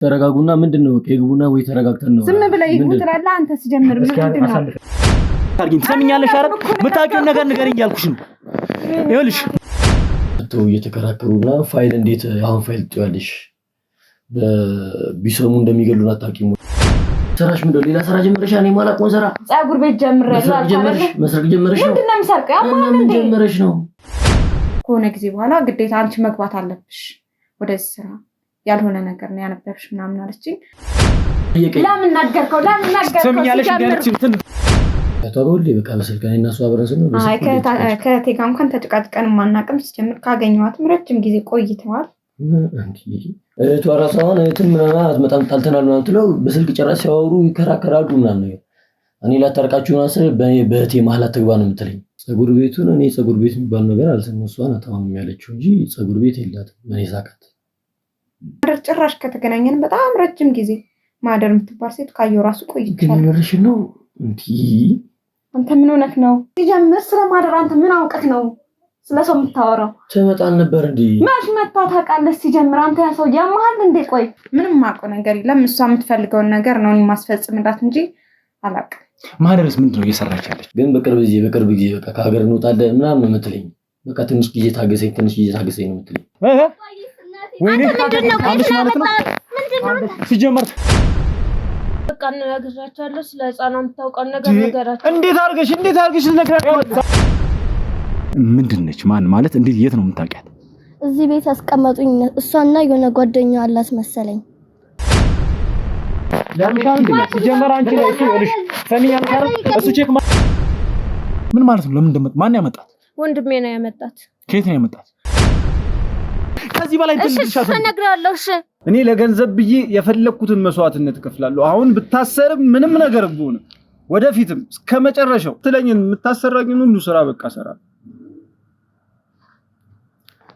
ተረጋጉና ምንድነው ከግቡና ወይ ተረጋግተን ነው ዝም ብለህ ይግቡ ትላለህ አንተ ሲጀምር ምንድነው አርጊን ትሰሚኛለሽ አይደል መታቂው ነገር ንገሪኝ ያልኩሽ ነው ይኸውልሽ ተው እየተከራከሩና ፋይል እንዴት አሁን ፋይል ትያለሽ በቢሰሙ እንደሚገሉና ታቂሙ ሰራሽ ምንድነው ሌላ ሰራ ጀመረሽ እኔ ማላቆን ሰራ ጻጉር ቤት ጀምረሽ መስረቅ ጀመረሽ ነው ምንድነው መስረቅ ያማን እንዴ ጀመረሽ ነው ከሆነ ጊዜ በኋላ ግዴታ አንቺ መግባት አለብሽ ወደዚህ ስራ ያልሆነ ነገር ነው ያነበብሽ ምናምን አለችኝ ለምን ነገርከው ትሰሚኛለሽ እንዴ ታውቁልኝ በቃ በስልካኔ እና ሷ አብረን ነው አይ ከቴጋ እንኳን ተጨቃጭቀን ማናቀም ሲጀምር ካገኘዋትም ረጅም ጊዜ ቆይተዋል ተወራሳውን ምናምን አትመጣም ታልተናል ምናምን ትለው በስልክ ጨራሽ ሲያወሩ ይከራከራሉ ምናምን ነገር እኔ ላታርቃችሁ ነው አሰረ በእቴ መሐላ ተግባ ነው የምትለኝ ጸጉር ቤቱን እኔ ጸጉር ቤት የሚባል ነገር አልሰማሁም እሷን አታማም ያለችው እንጂ ጸጉር ቤት የላትም እኔ ሳቃት ጭራሽ ከተገናኘን በጣም ረጅም ጊዜ ማደር የምትባል ሴት ካየው ራሱ ቆይቻለሁ ግንኙነትሽ ነው እንዴ አንተ ምን ሆነክ ነው ሲጀምር ስለማደር አንተ ምን አውቀክ ነው ስለሰው የምታወራው ተመጣን ነበር እንዴ ማሽ መጣ ታውቃለህ ሲጀምር አንተ ያ ሰው ያማል እንዴ ቆይ ምንም ማቆ ነገር የለም እሷ የምትፈልገውን ነገር ነው እኔ ማስፈጽምላት እንጂ አላውቅም ማደርስ ምንድነው እየሰራች ያለች ግን በቅርብ ጊዜ በቃ ከሀገር እንወጣለን ምናምን ነው የምትለኝ በቃ ትንሽ ጊዜ ታገሰኝ ነው የምትለኝ ወይኔ ምንድነው አንቺ ማለት ነው ሲጀመር በቃ እናገራቻለሁ ስለ ህፃናት የምታውቀው ነገር ነገራቸው እንዴት አርገሽ ልነግራችሁ ምንድነች ማን ማለት እንዴት የት ነው የምታውቂያት እዚህ ቤት አስቀመጡኝ እሷና የሆነ ጓደኛ አላስ መሰለኝ ለምን ሲጀመር አንቺ ነው እሱ ይልሽ ሰሚኛል ካረ እሱ ቼክ ምን ማለት ነው ለምን እንደመጣ ማን ያመጣት ወንድሜ ነው ያመጣት ከየት ነው ያመጣት ከዚህ በላይ ትልልሻት ተነግራለሁ እሺ እኔ ለገንዘብ ብዬ የፈለኩትን መስዋዕትነት እከፍላለሁ አሁን ብታሰርም ምንም ነገር ብሆን ወደፊትም እስከመጨረሻው ትለኝን የምታሰራኝን ሁሉ ስራ በቃ ሰራ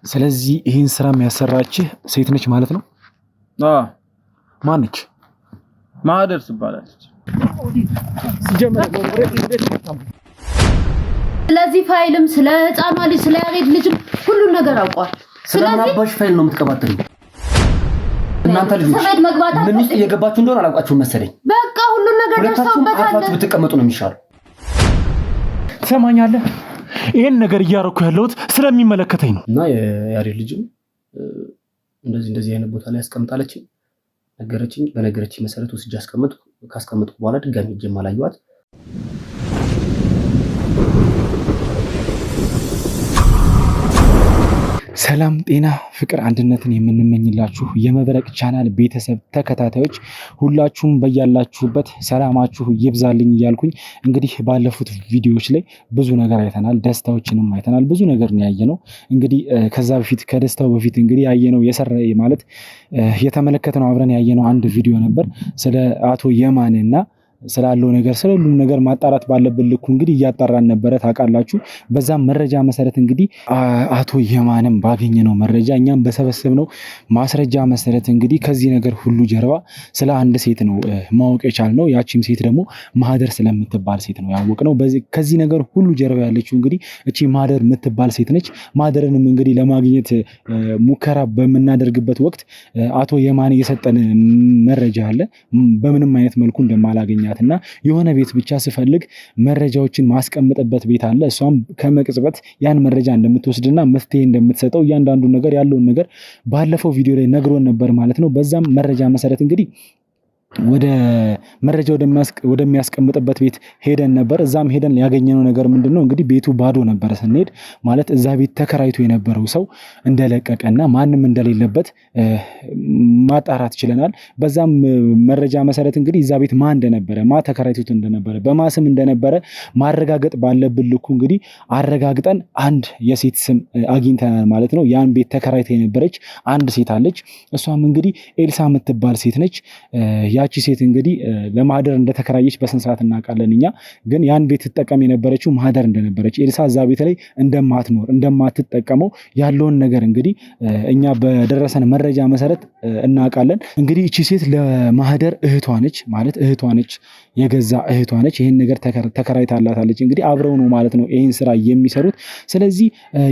ስለዚህ ይሄን ስራ የሚያሰራችህ ሴት ነች ማለት ነው ማን ነች ማህደር ትባላለች ሲጀመር ስለዚህ ፋይልም ስለ ህፃኗ ልጅ ስለ ያሬድ ልጅም ሁሉ ነገር አውቋል ስለዚህ አባሽ ፋይል ነው የምትቀባጥሪው እናንተ ልጅ ምን ውስጥ እየገባችሁ እንደሆነ አላውቃችሁም መሰለኝ በቃ ሁሉ ነገር ደርሰውበታል አፋችሁ ብትቀመጡ ነው የሚሻለው ትሰማኛለህ ይሄን ነገር እያረኩ ያለሁት ስለሚመለከተኝ ነው እና ያሬድ ልጅ እንደዚህ አይነት ቦታ ላይ አስቀምጣለች ነገረችኝ በነገረችኝ መሰረት ወስጄ ካስቀመጥኩ በኋላ ድጋሚ ጀማላዩት ሰላም ጤና ፍቅር አንድነትን የምንመኝላችሁ የመብረቅ ቻናል ቤተሰብ ተከታታዮች ሁላችሁም በያላችሁበት ሰላማችሁ ይብዛልኝ እያልኩኝ እንግዲህ ባለፉት ቪዲዮዎች ላይ ብዙ ነገር አይተናል ደስታዎችንም አይተናል ብዙ ነገር ነው ያየነው እንግዲህ ከዛ በፊት ከደስታው በፊት እንግዲህ ያየነው ማለት የተመለከተነው አብረን ያየነው አንድ ቪዲዮ ነበር ስለ አቶ የማንና ስላለው ነገር ስለሁሉም ነገር ማጣራት ባለበት ልኩ እንግዲህ እያጣራን ነበር ታውቃላችሁ በዛም መረጃ መሰረት እንግዲህ አቶ የማንም ባገኘነው መረጃ እኛም በሰበሰብነው ማስረጃ መሰረት እንግዲህ ከዚህ ነገር ሁሉ ጀርባ ስለ አንድ ሴት ነው ማወቅ የቻልነው ያቺም ሴት ደግሞ ማህደር ስለምትባል ሴት ነው ያወቅነው ከዚህ ነገር ሁሉ ጀርባ ያለችው እንግዲህ እቺ ማህደር የምትባል ሴት ነች ማህደርንም እንግዲህ ለማግኘት ሙከራ በመናደርግበት ወቅት አቶ የማን የሰጠን መረጃ አለ በምንም አይነት መልኩ እንደማላገኛ እና የሆነ ቤት ብቻ ስፈልግ መረጃዎችን ማስቀመጥበት ቤት አለ እሷም ከመቅጽበት ያን መረጃ እንደምትወስድና መፍትሄ እንደምትሰጠው እያንዳንዱ ነገር ያለውን ነገር ባለፈው ቪዲዮ ላይ ነግሮን ነበር ማለት ነው በዛም መረጃ መሰረት እንግዲህ ወደ መረጃ ወደሚያስቀምጥበት ቤት ሄደን ነበር እዛም ሄደን ያገኘነው ነገር ምንድነው እንግዲህ ቤቱ ባዶ ነበር ስንሄድ ማለት እዛ ቤት ተከራይቶ የነበረው ሰው እንደለቀቀና ማንም እንደሌለበት ማጣራት ችለናል በዛም መረጃ መሰረት እንግዲህ እዛ ቤት ማን እንደነበረ ተከራይቶት እንደነበረ በማስም እንደነበረ ማረጋገጥ ባለብን ልኩ እንግዲህ አረጋግጠን አንድ የሴት ስም አግኝተናል ማለት ነው ያን ቤት ተከራይታ የነበረች አንድ ሴት አለች እሷም እንግዲህ ኤልሳ የምትባል ሴት ነች ያቺ ሴት እንግዲህ ለማህደር እንደተከራየች በስንት ሰዓት እናውቃለን እኛ። ግን ያን ቤት ትጠቀም የነበረችው ማህደር እንደነበረች ኤልሳ እዛ ቤት ላይ እንደማትኖር እንደማትጠቀመው ያለውን ነገር እንግዲህ እኛ በደረሰን መረጃ መሰረት እናውቃለን። እንግዲህ እቺ ሴት ለማህደር እህቷ ነች ማለት እህቷ ነች፣ የገዛ እህቷ ነች። ይህን ነገር ተከራይታላታለች። እንግዲህ አብረው ነው ማለት ነው ይህን ስራ የሚሰሩት። ስለዚህ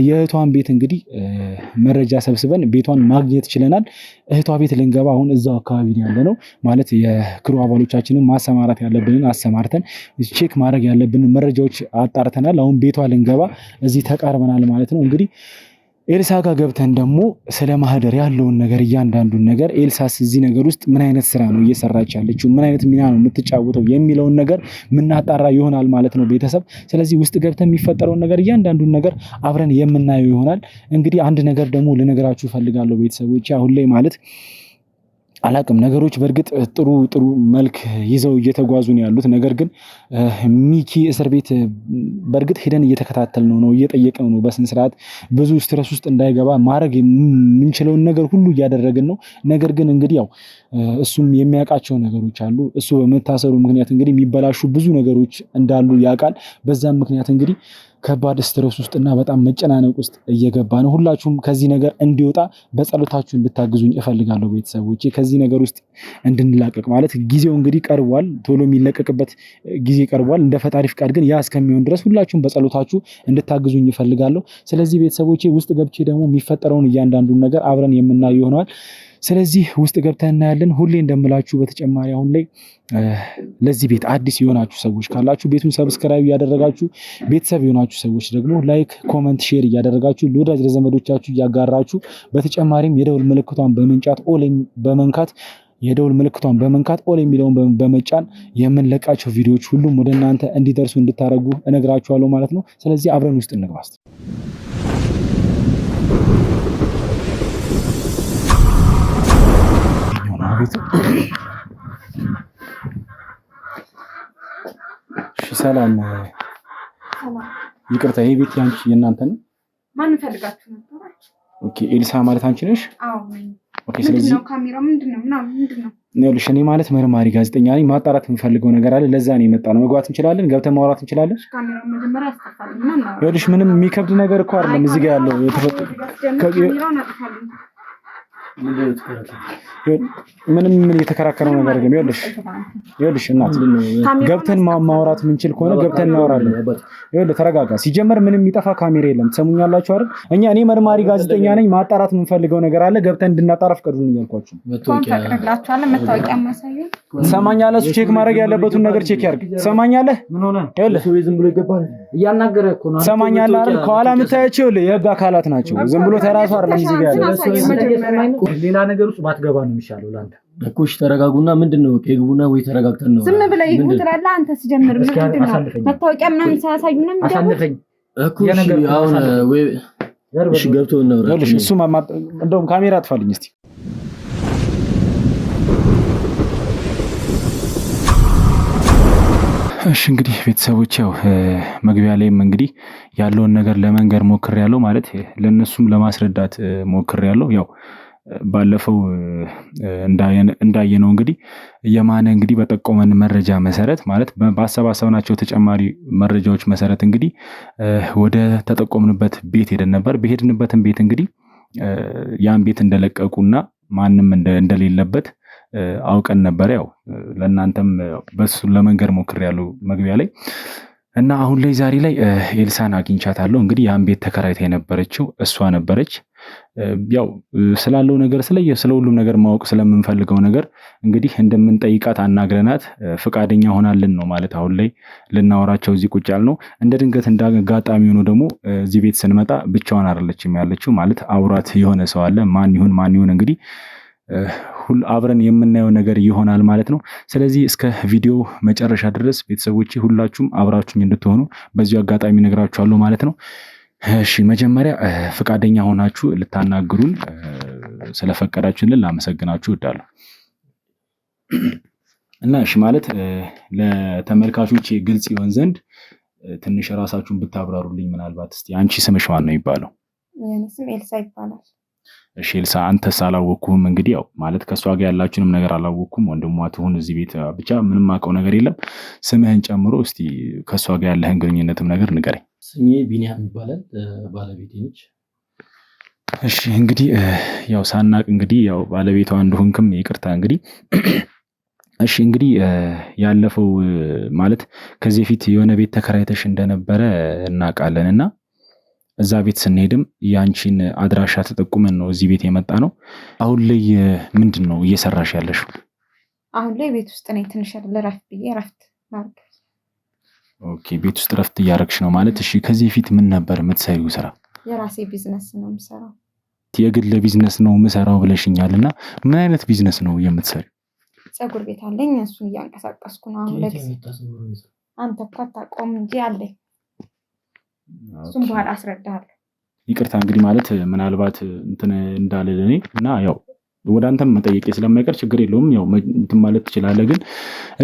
የእህቷን ቤት እንግዲህ መረጃ ሰብስበን ቤቷን ማግኘት ችለናል። እህቷ ቤት ልንገባ አሁን እዛው አካባቢ ያለ ነው ማለት የክሩ አባሎቻችንን ማሰማራት ያለብንን አሰማርተን ቼክ ማድረግ ያለብንን መረጃዎች አጣርተናል። አሁን ቤቷ ልንገባ እዚህ ተቃርበናል ማለት ነው። እንግዲህ ኤልሳ ጋር ገብተን ደግሞ ስለ ማህደር ያለውን ነገር እያንዳንዱን ነገር ኤልሳስ እዚህ ነገር ውስጥ ምን አይነት ስራ ነው እየሰራች ያለችው፣ ምን አይነት ሚና ነው የምትጫወተው የሚለውን ነገር ምናጣራ ይሆናል ማለት ነው ቤተሰብ። ስለዚህ ውስጥ ገብተን የሚፈጠረውን ነገር እያንዳንዱን ነገር አብረን የምናየው ይሆናል። እንግዲህ አንድ ነገር ደግሞ ልነግራችሁ እፈልጋለሁ ቤተሰቦች፣ አሁን ላይ ማለት አላቅም ነገሮች በእርግጥ ጥሩ መልክ ይዘው እየተጓዙ ነው ያሉት። ነገር ግን ሚኪ እስር ቤት በእርግጥ ሄደን እየተከታተልነው ነው፣ እየጠየቅነው ነው በስነ ስርዓት ብዙ ስትረስ ውስጥ እንዳይገባ ማድረግ የምንችለውን ነገር ሁሉ እያደረግን ነው። ነገር ግን እንግዲህ ያው እሱም የሚያውቃቸው ነገሮች አሉ። እሱ በመታሰሩ ምክንያት እንግዲህ የሚበላሹ ብዙ ነገሮች እንዳሉ ያውቃል። በዛም ምክንያት እንግዲህ ከባድ ስትረስ ውስጥና በጣም መጨናነቅ ውስጥ እየገባ ነው። ሁላችሁም ከዚህ ነገር እንዲወጣ በጸሎታችሁ እንድታግዙኝ እፈልጋለሁ ቤተሰቦቼ። ከዚህ ነገር ውስጥ እንድንላቀቅ ማለት ጊዜው እንግዲህ ቀርቧል፣ ቶሎ የሚለቀቅበት ጊዜ ቀርቧል። እንደ ፈጣሪ ፍቃድ ግን ያ እስከሚሆን ድረስ ሁላችሁም በጸሎታችሁ እንድታግዙኝ እፈልጋለሁ። ስለዚህ ቤተሰቦቼ ውስጥ ገብቼ ደግሞ የሚፈጠረውን እያንዳንዱን ነገር አብረን የምናየው ይሆናል። ስለዚህ ውስጥ ገብተን እናያለን። ሁሌ እንደምላችሁ በተጨማሪ አሁን ላይ ለዚህ ቤት አዲስ የሆናችሁ ሰዎች ካላችሁ ቤቱን ሰብስክራይብ እያደረጋችሁ፣ ቤተሰብ የሆናችሁ ሰዎች ደግሞ ላይክ፣ ኮመንት፣ ሼር እያደረጋችሁ ለወዳጅ ለዘመዶቻችሁ እያጋራችሁ፣ በተጨማሪም የደውል ምልክቷን በመንካት ኦል የሚለውን በመጫን የምንለቃቸው ቪዲዮዎች ሁሉም ወደ እናንተ እንዲደርሱ እንድታደርጉ እነግራችኋለሁ ማለት ነው። ስለዚህ አብረን ውስጥ እንግባ። ሰላም፣ ይቅርታ ይሄ ቤት ያንቺ የእናንተ ነው? ማን ፈልጋችሁ ነበር? ኦኬ፣ ኤልሳ ማለት አንቺ ነሽ? አዎ ነኝ። ኦኬ፣ ስለዚህ ምንድነው ካሜራው ምንድነው? ምንድነው? ይኸውልሽ እኔ ማለት መርማሪ ጋዜጠኛ ነኝ። ማጣራት የምፈልገው ነገር አለ። ለዛ ነው የመጣ ነው። መግባት እንችላለን? ገብተን ማውራት እንችላለን? ካሜራው መጀመሪያ አስጠፋልኝ። ይኸውልሽ ምንም የሚከብድ ነገር እኮ አይደለም። እዚህ ጋር ያለው ካሜራውን አጥፋልኝ። ምንም የተከራከረው ነገር የለም። ይኸውልሽ እናት ገብተን ማውራት የምንችል ከሆነ ገብተን እናወራለን። ይኸውልህ ተረጋጋ። ሲጀመር ምንም የሚጠፋ ካሜራ የለም። ትሰሙኛላችሁ አይደል? እኔ መርማሪ ጋዜጠኛ ነኝ። ማጣራት የምንፈልገው ነገር አለ። ገብተን እንድናጣራ ፍቀዱልኝ እያልኳችሁ። መታወቂያ ማሳየው። ትሰማኛለህ? እሱ ቼክ ማድረግ ያለበትን ነገር ቼክ ያድርግ። ትሰማኛለህ? ይኸውልህ ዝም ብሎ ይገባል። እያናገረ እኮ ነው። ትሰማኛለህ አይደል? ከኋላ የምታያቸው የህግ አካላት ናቸው። ዝም ብሎ ተራሱ አይደለም እዚህ ጋር ያለው። ሌላ ነገር ውስጥ ባትገባ ነው የሚሻለው ለአንተ እኮ። እሺ ተረጋጉና፣ ምንድነው ከግቡና ወይ ተረጋግተን ነው። ዝም ብለህ ይሁን ትላለህ አንተ። ሲጀምር ምንድነው መታወቂያ ምናምን ሳያሳዩ ነው የሚገባው። አሳልፈኝ እኮ። እሺ አሁን ወይ እሺ ገብቶ ነው ያለሽ። እሱ እንደውም ካሜራ አጥፋልኝ እስቲ። እሺ እንግዲህ ቤተሰቦች ያው መግቢያ ላይም እንግዲህ ያለውን ነገር ለመንገር ሞክሬያለሁ። ማለት ለነሱም ለማስረዳት ሞክሬያለሁ። ያው ባለፈው እንዳየነው እንግዲህ የማነ እንግዲህ በጠቆመን መረጃ መሰረት ማለት ባሰባሰብናቸው ተጨማሪ መረጃዎች መሰረት እንግዲህ ወደ ተጠቆምንበት ቤት ሄደን ነበር። በሄድንበትም ቤት እንግዲህ ያን ቤት እንደለቀቁና ማንም እንደሌለበት አውቀን ነበር። ያው ለእናንተም በሱ ለመንገር ሞክሬያለሁ መግቢያ ላይ እና አሁን ላይ ዛሬ ላይ ኤልሳን አግኝቻታለሁ። እንግዲህ ያን ቤት ተከራይታ የነበረችው እሷ ነበረች። ያው ስላለው ነገር ስለ ሁሉም ነገር ማወቅ ስለምንፈልገው ነገር እንግዲህ እንደምንጠይቃት አናግረናት ፍቃደኛ ሆናልን ነው ማለት አሁን ላይ ልናወራቸው እዚህ ቁጭ ያልነው። እንደ ድንገት እንዳጋጣሚ ሆኖ ደግሞ እዚህ ቤት ስንመጣ ብቻዋን አይደለችም ያለችው። ማለት አውራት የሆነ ሰው አለ። ማን ይሁን እንግዲህ አብረን የምናየው ነገር ይሆናል ማለት ነው። ስለዚህ እስከ ቪዲዮ መጨረሻ ድረስ ቤተሰቦቼ ሁላችሁም አብራችሁኝ እንድትሆኑ በዚሁ አጋጣሚ ነግራችኋለሁ ማለት ነው። እሺ መጀመሪያ ፍቃደኛ ሆናችሁ ልታናግሩን ስለፈቀዳችሁልን ላመሰግናችሁ እወዳለሁ። እና እሺ ማለት ለተመልካቾቼ ግልጽ ይሆን ዘንድ ትንሽ ራሳችሁን ብታብራሩልኝ ምናልባት። እስቲ አንቺ ስምሽ ማን ነው ይባለው? የኔ ስም ኤልሳ ይባላል። እሺ ኤልሳ አንተስ አላወኩም እንግዲህ ያው ማለት ከሷ ጋር ያላችሁንም ነገር አላወኩም ወንድሟ ትሁን እዚህ ቤት ብቻ ምንም አውቀው ነገር የለም ስምህን ጨምሮ እስቲ ከሷ ጋር ያለህን ግንኙነትም ነገር ንገረኝ ስሜ ቢኒያም ይባላል ባለቤቴ ነች እሺ እንግዲህ ያው ሳናቅ እንግዲህ ያው ባለቤቷ እንደሆንክም ይቅርታ እንግዲህ እሺ እንግዲህ ያለፈው ማለት ከዚህ ፊት የሆነ ቤት ተከራይተሽ እንደነበረ እናውቃለንና እዛ ቤት ስንሄድም ያንቺን አድራሻ ተጠቁመን ነው እዚህ ቤት የመጣ ነው አሁን ላይ ምንድነው እየሰራሽ ያለሽ አሁን ላይ ቤት ውስጥ ነኝ ትንሽ ለራፍት ብዬ ረፍት ማርክ ኦኬ ቤት ውስጥ ረፍት እያረግሽ ነው ማለት እሺ ከዚህ ፊት ምን ነበር የምትሰሪው ስራ የራሴ ቢዝነስ ነው የምሰራው የግል ቢዝነስ ነው የምሰራው ብለሽኛልና ምን አይነት ቢዝነስ ነው የምትሰሪው ፀጉር ቤት አለኝ እሱን እያንቀሳቀስኩ ነው አሁን ላይ አንተ እኮ አታውቀውም እንጂ አለኝ እሱን በኋላ አስረዳለሁ ይቅርታ እንግዲህ ማለት ምናልባት እንትን እንዳልልኝ እና ያው ወደ አንተም መጠየቄ ስለማይቀር ችግር የለውም ያው እንትን ማለት ትችላለህ ግን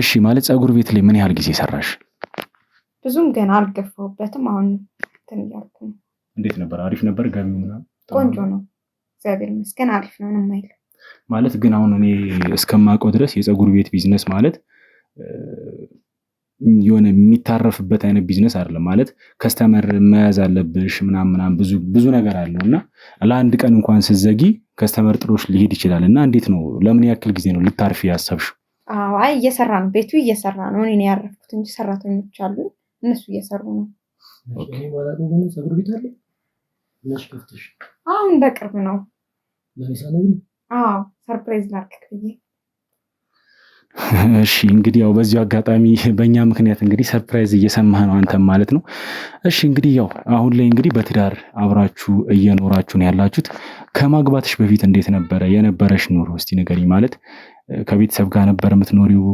እሺ ማለት ፀጉር ቤት ላይ ምን ያህል ጊዜ ሰራሽ ብዙም ገና አልገፋሁበትም አሁን እንትን እያልኩ ነው እንዴት ነበር አሪፍ ነበር ገቢው ምናምን ቆንጆ ነው እግዚአብሔር ይመስገን አሪፍ ነው ምንም አይልም ማለት ግን አሁን እኔ እስከማውቀው ድረስ የፀጉር ቤት ቢዝነስ ማለት የሆነ የሚታረፍበት አይነት ቢዝነስ አይደለም ማለት ከስተመር መያዝ አለብሽ ምናምን ብዙ ነገር አለውና ለአንድ ቀን እንኳን ስትዘጊ ከስተመር ጥሮሽ ሊሄድ ይችላልና እንዴት ነው ለምን ያክል ጊዜ ነው ልታርፊ ያሰብሽው አይ እየሰራ ነው ቤቱ እየሰራ ነው እኔ ያረፍኩት እንጂ ሰራተኞች አሉ እነሱ እየሰሩ ነው ኦኬ ማለት ነው ፀጉር ቤት አለ ነሽ ከፍተሽ አሁን በቅርብ ነው ለኔሳ ነው ሰርፕራይዝ ላድርግ ብዬ እሺ እንግዲህ ያው በዚህ አጋጣሚ በእኛ ምክንያት እንግዲህ ሰርፕራይዝ እየሰማህ ነው አንተም ማለት ነው እሺ እንግዲህ ያው አሁን ላይ እንግዲህ በትዳር አብራችሁ እየኖራችሁ ነው ያላችሁት ከማግባትሽ በፊት እንዴት ነበረ የነበረሽ ኑሮ እስቲ ንገሪኝ ማለት ከቤተሰብ ጋር ነበር የምትኖሪው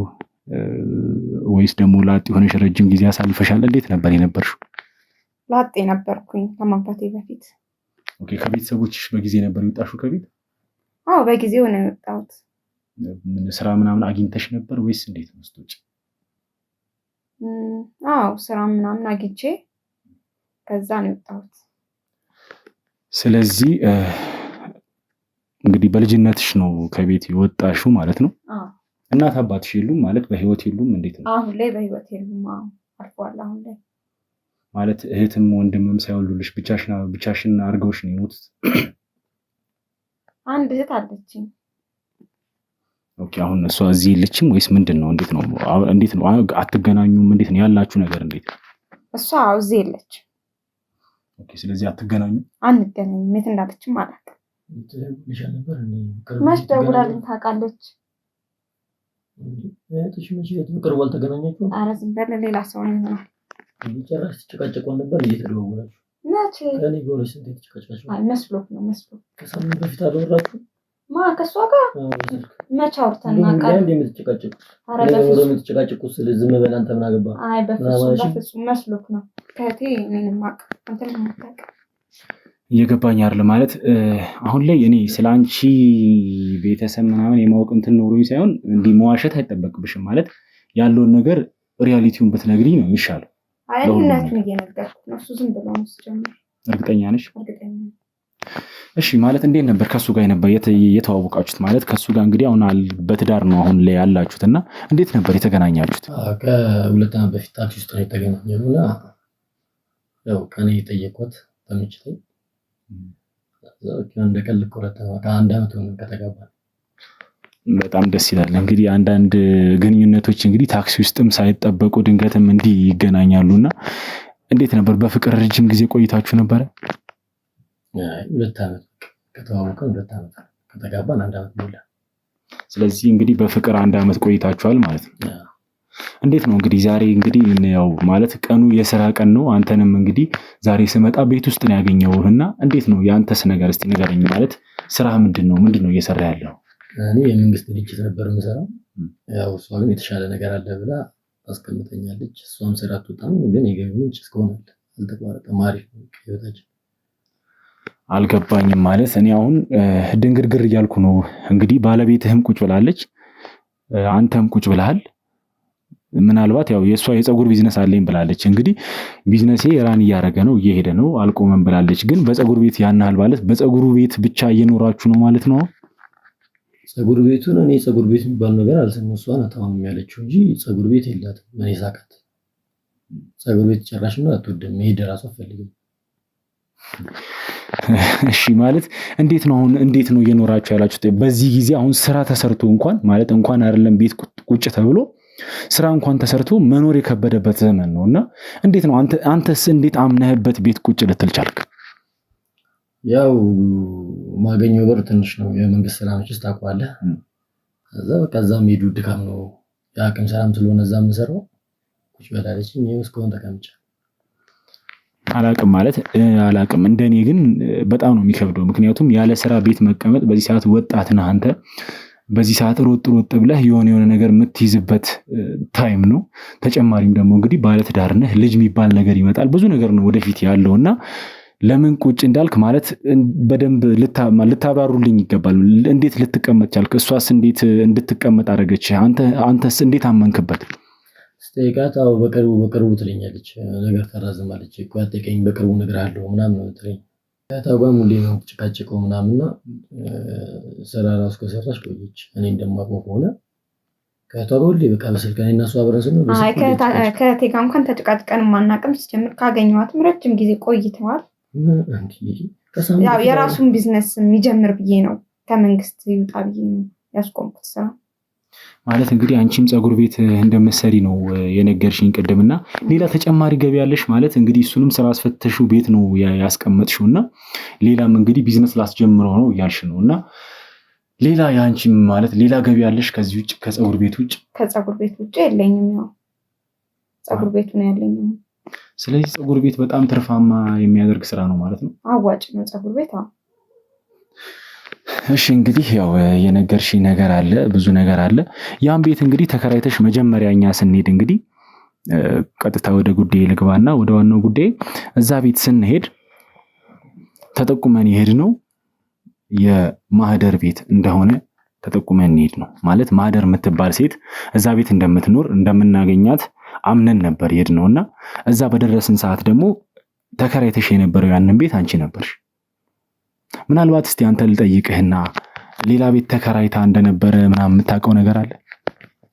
ወይስ ደግሞ ላጤ ሆነሽ ረጅም ጊዜ አሳልፈሻል እንዴት ነበር የነበርሽው ላጤ ነበርኩኝ ከማግባቴ በፊት ኦኬ ከቤተሰቦችሽ በጊዜ ነበር የወጣሽው ከቤት በጊዜው ነው የወጣሁት ምን ስራ ምናምን አግኝተሽ ነበር ወይስ እንዴት ነው ስትወጪ ስራ ምናምን አግኝቼ ከዛ ነው የወጣሁት ስለዚህ እንግዲህ በልጅነትሽ ነው ከቤት የወጣሽው ማለት ነው እናት አባትሽ የሉም ማለት በህይወት የሉም እንዴት ነው አሁን ላይ በህይወት የሉም አልፏል አሁን ላይ ማለት እህትም ወንድምም ሳይወልዱልሽ ብቻሽን አድርገውሽ ነው የሞቱት አንድ እህት አለችኝ ኦኬ አሁን እሷ እዚህ የለችም ወይስ ምንድነው እንዴት ነው አትገናኙም እንዴት ነው ያላችሁ ነገር እንዴት እሷ እዚህ የለች ኦኬ ስለዚህ አትገናኙም አንገናኝም የት እንዳለችም አላውቅም መች ደውላልኝ ታውቃለች እህትሽ መቼ በቅርቡ አልተገናኛችሁም ኧረ ዝም በል ሌላ ሰው ነው ይሆናል ጭራሽ ትጨቃጨቁ ነበር እየተደዋወላችሁ መቼ ከኔ ጋር እንዴት ትጨቃጨቃችሁ መስሎት ነው ከሳምንት በፊት አልወራችሁ ከእሷ ጋር መች አውርተን እናውቃለን እንዴ የምትጨቃጨቁ የምትጨቃጨቁ ስለ ዝም በል አንተ ምን አገባ በፍጹም መስሎት ነው ከእቴ እኔንም አውቅ አንተን ማታውቅ እየገባኝ አይደል ማለት አሁን ላይ እኔ ስላንቺ ቤተሰብ ምናምን የማወቅ እንትን ኖሮኝ ሳይሆን እንዲህ መዋሸት አይጠበቅብሽም ማለት ያለውን ነገር ሪያሊቲውን ብትነግሪኝ ነው የሚሻለው አይነቱን እየነገርኩት ነው እሱ ዝም ብሎ ነው ሲጀምር እርግጠኛ ነሽ እሺ ማለት እንዴት ነበር ከሱ ጋር ነበር የተዋወቃችሁት ማለት ከሱ ጋር እንግዲህ አሁን በትዳር ነው አሁን ላይ ያላችሁትና እንዴት ነበር የተገናኛችሁት ከሁለት ዓመት በፊት ታክሲ ውስጥ ነው የተገናኘነውና ያው ከኔ የጠየቅኳት ተመችቶኝ እንደ ቀልድ ከአንድ ዓመት ሆነ ከተጋባን በጣም ደስ ይላል እንግዲህ አንዳንድ ግንኙነቶች እንግዲህ ታክሲ ውስጥም ሳይጠበቁ ድንገትም እንዲህ ይገናኛሉና እንዴት ነበር በፍቅር ረጅም ጊዜ ቆይታችሁ ነበር ሁለት ዓመት ከተዋወቀን ሁለት ዓመት ከተጋባን አንድ ዓመት ሞላ ስለዚህ እንግዲህ በፍቅር አንድ ዓመት ቆይታችኋል ማለት ነው እንዴት ነው እንግዲህ ዛሬ እንግዲህ ያው ማለት ቀኑ የሥራ ቀን ነው አንተንም እንግዲህ ዛሬ ስመጣ ቤት ውስጥ ነው ያገኘውህና እንዴት ነው ያንተስ ነገር እስቲ ንገረኝ ማለት ስራ ምንድነው እየሰራ ያለው እኔ የመንግስት ድርጅት ነበር የምሰራው ያው እሷ ግን የተሻለ ነገር አለ ብላ አስቀምጠኛለች እሷም ስራ አትወጣም ግን የገቢ ምንጭ እስከሆነ አልተቋረጠም አሪፍ ነው ህይወታችን አልገባኝም ማለት እኔ አሁን ድንግርግር እያልኩ ነው እንግዲህ ባለቤትህም ቁጭ ብላለች አንተም ቁጭ ብለሃል ምናልባት ያው የሷ የፀጉር ቢዝነስ አለኝ ብላለች። እንግዲህ ቢዝነሴ ራን እያደረገ ነው እየሄደ ነው አልቆመም ብላለች። ግን በፀጉር ቤት ያናል ማለት በፀጉሩ ቤት ብቻ እየኖራችሁ ነው ማለት ነው? ፀጉር ቤቱን እኔ ፀጉር ቤት የሚባል ነገር አልሰማሁም። እሷ ናት አሁን ያለችው እንጂ ፀጉር ቤት የላትም። እኔ ሳቃት ፀጉር ቤት ጭራሽ ነው አትወድም። መሄድ እራሱ አትፈልግም። እሺ ማለት እንዴት ነው አሁን እንዴት ነው እየኖራችሁ ያላችሁት? በዚህ ጊዜ አሁን ስራ ተሰርቶ እንኳን አይደለም ቤት ቁጭ ተብሎ ስራ እንኳን ተሰርቶ መኖር የከበደበት ዘመን ነውና እንዴት ነው አንተስ እንዴት አምነህበት ቤት ቁጭ ልትል ቻልክ? ያው ማገኘው ብር ትንሽ ነው። የመንግስት ስራ መችስ ታውቀዋለህ። ከዛ በቃ እዛም ሄዱ ድካም ነው። የአቅም ስራም ስለሆነ እዛ የምንሰራው ቁጭ በላለችኝ። ይሄው እስካሁን ተቀምጫለሁ። አላቅም እንደኔ ግን በጣም ነው የሚከብደው። ምክንያቱም ያለ ስራ ቤት መቀመጥ በዚህ ሰዓት ወጣት ነህ አንተ። በዚህ ሰዓት ሮጥ ብለህ የሆነ ነገር የምትይዝበት ታይም ነው። ተጨማሪም ደግሞ እንግዲህ ባለትዳር ነህ። ልጅ የሚባል ነገር ይመጣል። ብዙ ነገር ነው ወደፊት ያለውና ለምን ቁጭ እንዳልክ ማለት በደንብ ልታባሩልኝ ይገባል። እንዴት ልትቀመጥ ቻልክ? እሷስ እንዴት እንድትቀመጥ አደረገች? አንተስ እንዴት አመንክበት? ስጠይቃት አዎ በቅርቡ ትለኛለች። ነገር ተራዝማለች እኮ አትጠይቀኝ በቅርቡ ነገር አለው ምናምን ነው ትለኝ። ታጓም ሁሌ ነው ጭቃጭቀው ምናምንና ስራ ራሱ ከሰራች ቆየች። እኔ እንደማውቀው ከሆነ ከታጓም ሁሌ በቃ በስልክ እኔና እሷ አብረን ነው። አይ ከእቴ ጋር እንኳን ተጨቃጭቀን ማናቅም። ሲጀምር ካገኘኋትም ረጅም ጊዜ ቆይተዋል። ያው የራሱን ቢዝነስ የሚጀምር ብዬ ነው ከመንግስት ይውጣ ብዬ ነው ያስቆምኩት ስራ። ማለት እንግዲህ አንቺም ፀጉር ቤት እንደምትሰሪ ነው የነገርሽኝ ቅድምና ሌላ ተጨማሪ ገቢ ያለሽ ማለት እንግዲህ እሱንም ስራ አስፈተሹ ቤት ነው ያስቀመጥሽውና ሌላም እንግዲህ ቢዝነስ ላስጀምረው ነው ያልሽ ነውና ሌላ ያንቺም ማለት ሌላ ገቢ ያለሽ ከዚህ ውጭ ከፀጉር ቤት ውጭ? ከፀጉር ቤት ውጭ የለኝም። ያው ፀጉር ቤቱ ነው ያለኝ። ስለዚህ ፀጉር ቤት በጣም ትርፋማ የሚያደርግ ስራ ነው ማለት ነው። አዋጭ ነው ፀጉር ቤት። እሺ እንግዲህ ያው የነገርሽ ነገር አለ ብዙ ነገር አለ። ያን ቤት እንግዲህ ተከራይተሽ መጀመሪያኛ ስንሄድ እንግዲህ ቀጥታ ወደ ጉዳይ ልግባና ወደ ዋናው ጉዳይ እዛ ቤት ስንሄድ ተጠቁመን ይሄድ ነው የማህደር ቤት እንደሆነ ተጠቁመን እንሄድ ነው ማለት ማህደር የምትባል ሴት እዛ ቤት እንደምትኖር እንደምናገኛት አምነን ነበር ይሄድ ነውና እዛ በደረስን ሰዓት ደግሞ ተከራይተሽ የነበረው ያንን ቤት አንቺ ነበርሽ። ምናልባት እስቲ አንተ ልጠይቅህና ሌላ ቤት ተከራይታ እንደነበረ ምናምን የምታውቀው ነገር አለ?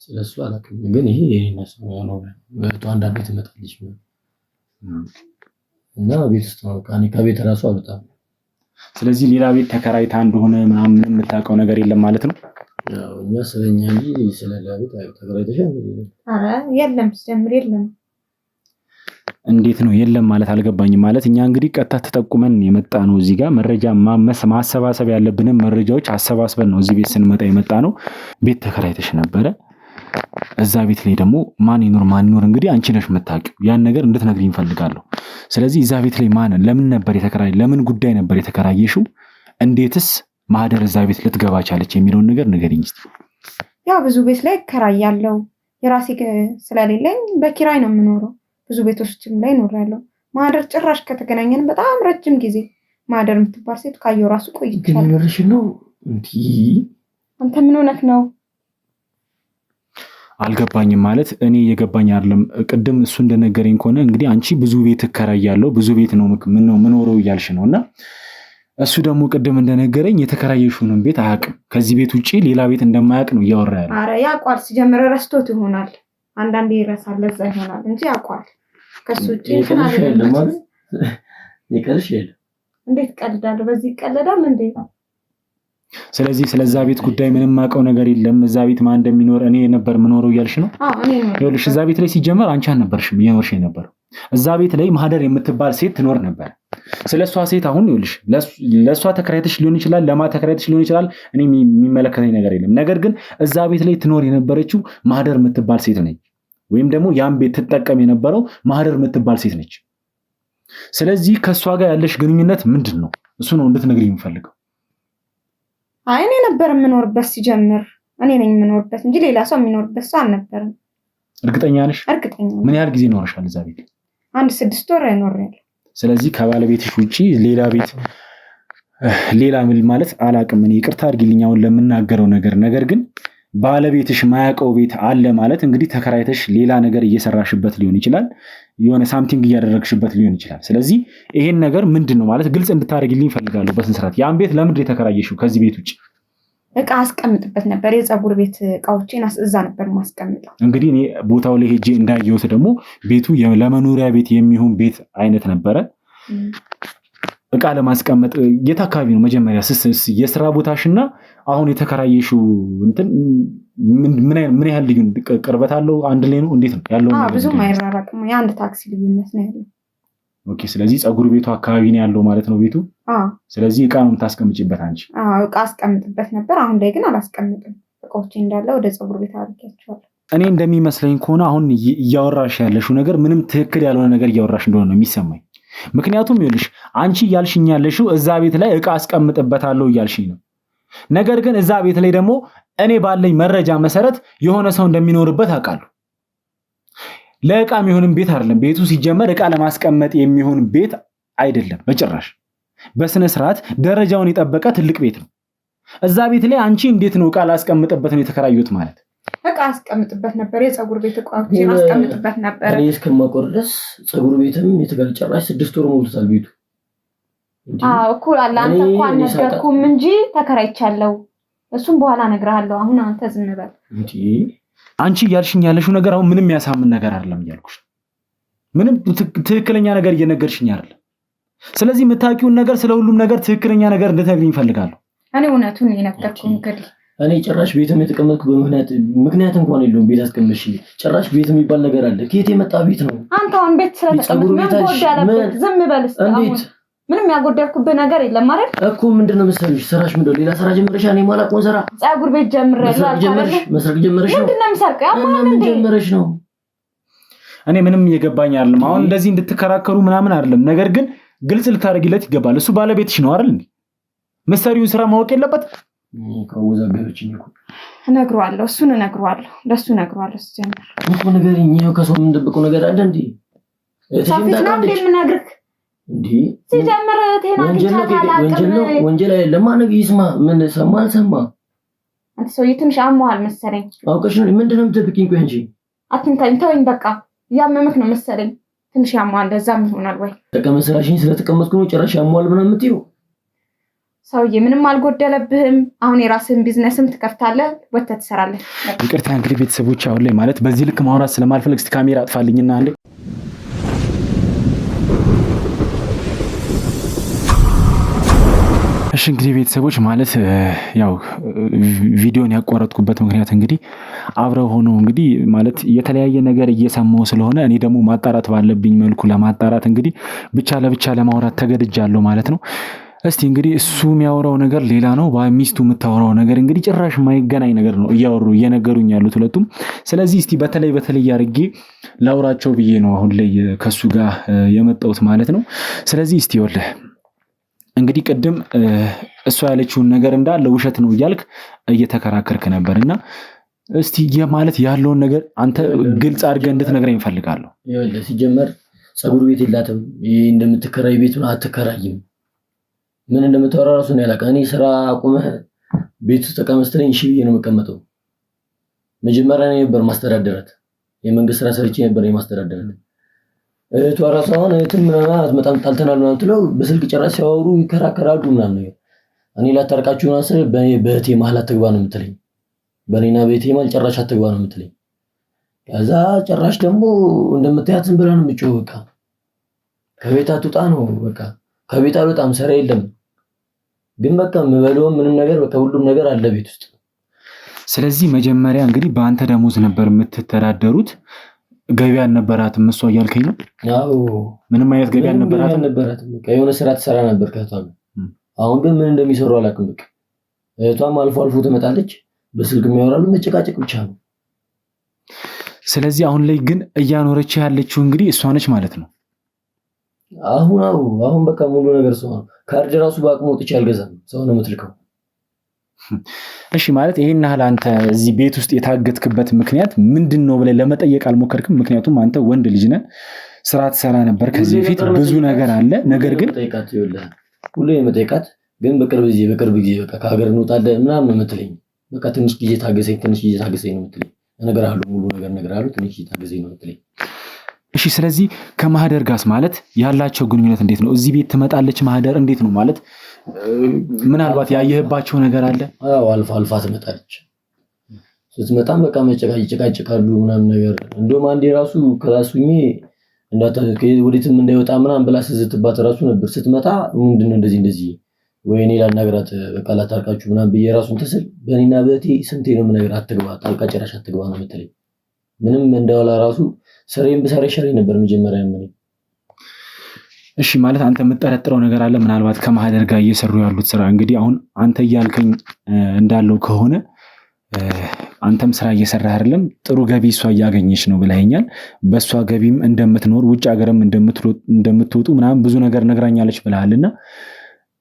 ስለሱ አላውቅም፣ ግን ይሄ የኔነስ ነው። በቷ አንዳንዴ ትመጣለች እና ቤት ውስጥ ነው ከቤት ራሱ አልወጣም። ስለዚህ ሌላ ቤት ተከራይታ እንደሆነ ምናምን የምታውቀው ነገር የለም ማለት ነው? ያው እኛ ስለኛ እንጂ ስለሌላ ቤት ተከራይተሻል? ኧረ የለም ሲጀምር የለም። እንዴት ነው የለም ማለት አልገባኝም። ማለት እኛ እንግዲህ ቀጥታ ተጠቁመን የመጣ ነው እዚህ ጋር መረጃ ማሰባሰብ ያለብንን መረጃዎች አሰባስበን ነው እዚህ ቤት ስንመጣ የመጣ ነው። ቤት ተከራይተሽ ነበረ። እዛ ቤት ላይ ደግሞ ማን ይኖር እንግዲህ አንቺ ነሽ የምታውቂው። ያን ነገር እንድትነግሪኝ እፈልጋለሁ። ስለዚህ እዛ ቤት ላይ ለምን ነበር ለምን ጉዳይ ነበር የተከራየሽው? እንዴትስ ማህደር እዛ ቤት ልትገባ ቻለች የሚለውን ነገር ንገሪኝ እስቲ። ያው ብዙ ቤት ላይ እከራያለሁ። የራሴ ስለሌለኝ በኪራይ ነው የምኖረው። ብዙ ቤቶችም ላይ እኖራለሁ። ማህደር ጭራሽ ከተገናኘን በጣም ረጅም ጊዜ ማህደር የምትባል ሴት ካየሁ ራሱ ቆይቻለሁ። ግንኙነትሽ ነው እንዴ? አንተ ምን ሆነህ ነው? አልገባኝም። ማለት እኔ የገባኝ አይደለም። ቅድም እሱ እንደነገረኝ ከሆነ እንግዲህ አንቺ ብዙ ቤት እከራያለሁ ብዙ ቤት ነው ምኖረው እያልሽ ነውና እሱ ደግሞ ቅድም እንደነገረኝ የተከራየሽውን ቤት አያውቅም። ከዚህ ቤት ውጪ ሌላ ቤት እንደማያውቅ ነው እያወራ ያለው። ኧረ ያውቃል። ሲጀምር ረስቶት ይሆናል። አንዳንዴ ይረሳል፣ ለዛ ይሆናል እንጂ ያውቃል። ከሱ ውጪ ይቀርሽ የለም። እንዴት ቀልዳለሁ? በዚህ ይቀለዳል እንዴ? ስለዚህ ስለዛ ቤት ጉዳይ ምንም ማውቀው ነገር የለም። እዛ ቤት ማን እንደሚኖር እኔ ነበር ምኖረው እያልሽ ነው? ይኸውልሽ እዛ ቤት ላይ ሲጀመር አንቺ አልነበርሽም እየኖርሽ የነበረው። እዛ ቤት ላይ ማህደር የምትባል ሴት ትኖር ነበር። ስለሷ ሴት አሁን ይኸውልሽ ለሷ ተከራይተሽ ሊሆን ይችላል፣ ለማ ተከራይተሽ ሊሆን ይችላል። እኔ የሚመለከተኝ ነገር የለም። ነገር ግን እዛ ቤት ላይ ትኖር የነበረችው ማህደር የምትባል ሴት ነች፣ ወይም ደግሞ ያን ቤት ትጠቀም የነበረው ማህደር የምትባል ሴት ነች። ስለዚህ ከሷ ጋር ያለሽ ግንኙነት ምንድን ነው? እሱ ነው እንድትነግሪኝ የምፈልገው። አይ እኔ ነበር የምኖርበት። ሲጀምር እኔ ነኝ የምኖርበት እንጂ ሌላ ሰው የሚኖርበት ሰው አልነበረም። እርግጠኛ ነሽ? እርግጠኛ ነኝ። ምን ያህል ጊዜ ኖርሻል እዛ ቤት? 6 ወር ኖሬያለሁ። ስለዚህ ከባለቤትሽ ውጪ ሌላ ቤት ሌላ ማለት አላውቅም። እኔ ይቅርታ አድርጊልኝ አሁን ለምናገረው ነገር ግን ባለቤትሽ ማያውቀው ቤት አለ ማለት እንግዲህ ተከራይተሽ ሌላ ነገር እየሰራሽበት ሊሆን ይችላል፣ የሆነ ሳምቲንግ እያደረግሽበት ሊሆን ይችላል። ስለዚህ ይሄን ነገር ምንድነው ማለት ግልጽ እንድታደርግልኝ እፈልጋለሁ በስነ ስርዓት። ያን ቤት ለምንድን የተከራየሽው? ከዚህ ቤት ውጭ እቃ አስቀምጥበት ነበር። የፀጉር ቤት እቃዎችን እዛ ነበር ማስቀምጠው። እንግዲህ እኔ ቦታው ላይ ሄጄ እንዳየሁት ደግሞ ቤቱ ለመኖሪያ ቤት የሚሆን ቤት አይነት ነበረ። እቃ ለማስቀመጥ የት አካባቢ ነው መጀመሪያ የስራ ቦታሽና አሁን የተከራየሽው እንትን ምን ያህል ቅርበት አለው? አንድ ላይ ነው? እንዴት ነው ያለው? ብዙም አይራራቅም። የአንድ ታክሲ ልዩነት ነው ያለው። ኦኬ። ስለዚህ ፀጉር ቤቱ አካባቢ ነው ያለው ማለት ነው ቤቱ። ስለዚህ እቃ ነው የምታስቀምጪበት አንቺ? እቃ አስቀምጥበት ነበር። አሁን ላይ ግን አላስቀምጥም። እቃዎች እንዳለ ወደ ፀጉር ቤት አድርጌያቸዋለሁ። እኔ እንደሚመስለኝ ከሆነ አሁን እያወራሽ ያለሽው ነገር ምንም ትክክል ያልሆነ ነገር እያወራሽ እንደሆነ ነው የሚሰማኝ። ምክንያቱም ይኸውልሽ አንቺ እያልሽኝ ያለሽው እዛ ቤት ላይ እቃ አስቀምጥበታለሁ እያልሽኝ ነው። ነገር ግን እዛ ቤት ላይ ደግሞ እኔ ባለኝ መረጃ መሰረት የሆነ ሰው እንደሚኖርበት አውቃለሁ። ለእቃ የሚሆንም ቤት አይደለም ቤቱ። ሲጀመር እቃ ለማስቀመጥ የሚሆን ቤት አይደለም በጭራሽ። በስነ ስርዓት ደረጃውን የጠበቀ ትልቅ ቤት ነው። እዛ ቤት ላይ አንቺ እንዴት ነው እቃ ላስቀምጥበት ነው የተከራዩት ማለት? እቃ አስቀምጥበት ነበር። የፀጉር ቤት እቃዎችን አስቀምጥበት ነበር። እኔ እስከማውቀው ድረስ ፀጉር ቤትም የተጋጨራሽ 6 ወር ሞልቷል ቤቱ። እኮ አንተ እኮ አልነገርኩም እንጂ ተከራይቻለሁ። እሱም በኋላ እነግርሃለሁ። አሁን አንተ ዝም በል። አንቺ እያልሽኝ ያለሽው ነገር አሁን ምንም ያሳምን ነገር አይደለም እያልኩሽ። ምንም ትክክለኛ ነገር እየነገርሽኝ አይደለም። ስለዚህ የምታውቂውን ነገር ስለሁሉም ነገር ትክክለኛ ነገር እንድትነግሪኝ እፈልጋለሁ። እኔ እውነቱን የነገርኩህ እንግዲህ እኔ ጭራሽ ቤትም የተቀመጥኩ ምክንያት እንኳን የለውም። ቤት አስቀምጥሽ ጭራሽ ቤት የሚባል ነገር አለ? ከየት የመጣ ቤት ነው? አንተ አሁን ቤት ስለተቀመጥክ ዝም በል። እንዴት ምንም ያጎደልኩብህ ነገር የለም ማለት እኮ። ምንድነው መሰለሽ ስራሽ ምንድነው? ሌላ ስራ ጀምረሽ? እኔ ማላውቀውን ስራ ፀጉር ቤት ጀምረሽ መስረቅ ጀምረሽ ነው? ምንድነው የምሰርቀው? ምን ጀምረሽ ነው? እኔ ምንም እየገባኝ አይደለም። አሁን እንደዚህ እንድትከራከሩ ምናምን አይደለም። ነገር ግን ግልጽ ልታደርጊለት ይገባል። እሱ ባለቤትሽ ነው አይደል እንዴ? መሰሪውን ስራ ማወቅ የለበት? ከወዛገበችኝ እኮ እነግረዋለሁ። እሱን እነግረዋለሁ። ለሱ እነግረዋለሁ። ሲጀምር እኮ ንገሪኝ። ይኸው ከሰው የምንደብቀው ነገር አለ እንዴ? ሳፊት ነው እንዴ የምነግርህ እንዴ? ሲጀምር ወንጀል አይደለም። ማነው ይስማ? ምን ሰማ አልሰማ? አንተ ሰውዬ ትንሽ አሞሃል መሰለኝ። አውቀሽ ነው? ምንድነው የምትደብቂኝ? ቆይ እንጂ አትንካኝ፣ ተወኝ በቃ። ያመመክ ነው መሰለኝ። ትንሽ ያሟል። ለዛም ይሆናል ወይ ተቀመሰራሽኝ ስለተቀመጥኩ ነው ጭራሽ ያሟል ምናምን የምትይው? ሰውዬ ምንም አልጎደለብህም። አሁን የራስህን ቢዝነስም ትከፍታለህ፣ ወጥተህ ትሰራለህ። ይቅርታ እንግዲህ ቤተሰቦች አሁን ላይ ማለት በዚህ ልክ ማውራት ስለማልፈልግ እስቲ ካሜራ አጥፋልኝና አንዴ። እሺ እንግዲህ ቤተሰቦች ማለት ያው ቪዲዮን ያቋረጥኩበት ምክንያት እንግዲህ አብረው ሆነው እንግዲህ ማለት የተለያየ ነገር እየሰማው ስለሆነ እኔ ደግሞ ማጣራት ባለብኝ መልኩ ለማጣራት እንግዲህ ብቻ ለብቻ ለማውራት ተገድጃለሁ ማለት ነው። እስቲ እንግዲህ እሱ የሚያወራው ነገር ሌላ ነው፣ ሚስቱ የምታወራው ነገር እንግዲህ ጭራሽ የማይገናኝ ነገር ነው እየነገሩኝ ያሉት ሁለቱም። ስለዚህ እስቲ በተለይ አድርጌ ላውራቸው ብዬ ነው አሁን ላይ ከሱ ጋር የመጣሁት ማለት ነው። ስለዚህ እስቲ ወልህ እንግዲህ ቅድም እሷ ያለችውን ነገር እንዳለ ውሸት ነው እያልክ እየተከራከርክ ነበርና እስቲ ማለት ያለውን ነገር አንተ ግልጽ አድርገህ እንድትነግረኝ እፈልጋለሁ። ይኸውልህ ሲጀመር ፀጉር ቤት የላትም። ይሄ እንደምትከራይ ቤቱን አትከራይም። ምን እንደምታወራ ራሱ ነው ያላቀ። እኔ ስራ አቁመህ ቤት ውስጥ ተቀመጥተኝ እሺ ብዬ ነው የምቀመጠው። መጀመሪያ እኔ ነበር ማስተዳደራት። የመንግስት ስራ ሰርቼ ነበር የማስተዳደራት። እህቷ ራሷ አሁን እህትም ምናምን አትመጣም ጣልተናል ምናምን ትለው በስልክ ጭራሽ ሲያወሩ ይከራከራሉ ምናምን ነገር። እኔ ላታርቃችሁ ነው አስረ በእህቴ መሀል አትግባ ነው የምትለኝ። በእኔና በእህቴ መሀል ጭራሽ አትግባ ነው የምትለኝ። ከዛ ጭራሽ ደግሞ እንደምታያት ዝም ብላ ነው የምትጮህ። በቃ ከቤት አትውጣ ነው በቃ። ከቤት አልወጣም ስራ የለም ግን በቃ የምበለው ምንም ነገር በቃ ሁሉም ነገር አለ ቤት ውስጥ። ስለዚህ መጀመሪያ እንግዲህ በአንተ ደሞዝ ነበር የምትተዳደሩት፣ ገቢ አልነበራትም እሷ እያልከኝ ነው? አዎ ምንም አይነት ገቢ አልነበራትም። በቃ የሆነ ስራ ትሰራ ነበር ከእህቷ ጋር። አሁን ግን ምን እንደሚሰሩ አላውቅም። በቃ እህቷም አልፎ አልፎ ትመጣለች፣ በስልክ የሚያወራሉ፣ መጨቃጨቅ ብቻ ነው። ስለዚህ አሁን ላይ ግን እያኖረች ያለችው እንግዲህ እሷ ነች ማለት ነው? አሁን በቃ ሙሉ ነገር ሰው ነው። ካርድ ራሱ በአቅሙ ወጥቼ አልገዛም፣ ሰው ነው የምትልከው። እሺ ማለት ይሄን ያህል አንተ እዚህ ቤት ውስጥ የታገትክበት ምክንያት ምንድን ነው ብለህ ለመጠየቅ አልሞከርክም? ምክንያቱም አንተ ወንድ ልጅ ነህ፣ ስራ ትሰራ ነበር ከዚህ በፊት ብዙ ነገር አለ። ነገር ግን ሁሌ የመጠየቃት ግን በቅርብ ጊዜ በቃ ከሀገር እንወጣለን ምናምን የምትለኝ በቃ ትንሽ ጊዜ ታገሰኝ ነው የምትለኝ። እነግርሃለሁ ሙሉ ነገር እነግርሃለሁ፣ ትንሽ ጊዜ ታገሰኝ ነው የምትለኝ። እሺ ስለዚህ ከማህደር ጋርስ ማለት ያላቸው ግንኙነት እንዴት ነው? እዚህ ቤት ትመጣለች ማህደር እንዴት ነው ማለት ምናልባት ያየህባቸው ነገር አለ? አዎ አልፋ ትመጣለች። ስትመጣም በቃ ይጨቃጨቃሉ ምናምን ነገር። እንደውም አንዴ ራሱ ክላሱኝ ወዴትም እንዳይወጣ ምናምን ብላ ስትዝትባት ራሱ ነበር። ስትመጣ ምንድነው እንደዚህ ወይኔ ላናግራት በቃ ላታርቃችሁ ምናምን ብዬ ራሱን ተስል በእኔና በእቴ ስንቴ ነው ነገር አትግባ ጣልቃ ጭራሽ አትግባ ነው የምትለኝ። ምንም እንደዋላ ራሱ ስሬን ብሰራ ይሻለኝ ነበር መጀመሪያ ምን። እሺ ማለት አንተ የምትጠረጥረው ነገር አለ ምናልባት ከማህደር ጋር እየሰሩ ያሉት ስራ? እንግዲህ አሁን አንተ እያልከኝ እንዳለው ከሆነ አንተም ስራ እየሰራ አይደለም፣ ጥሩ ገቢ እሷ እያገኘች ነው ብለኸኛል። በእሷ ገቢም እንደምትኖር ውጭ ሀገርም እንደምትወጡ ምናምን ብዙ ነገር ነግራኛለች ብለሃልና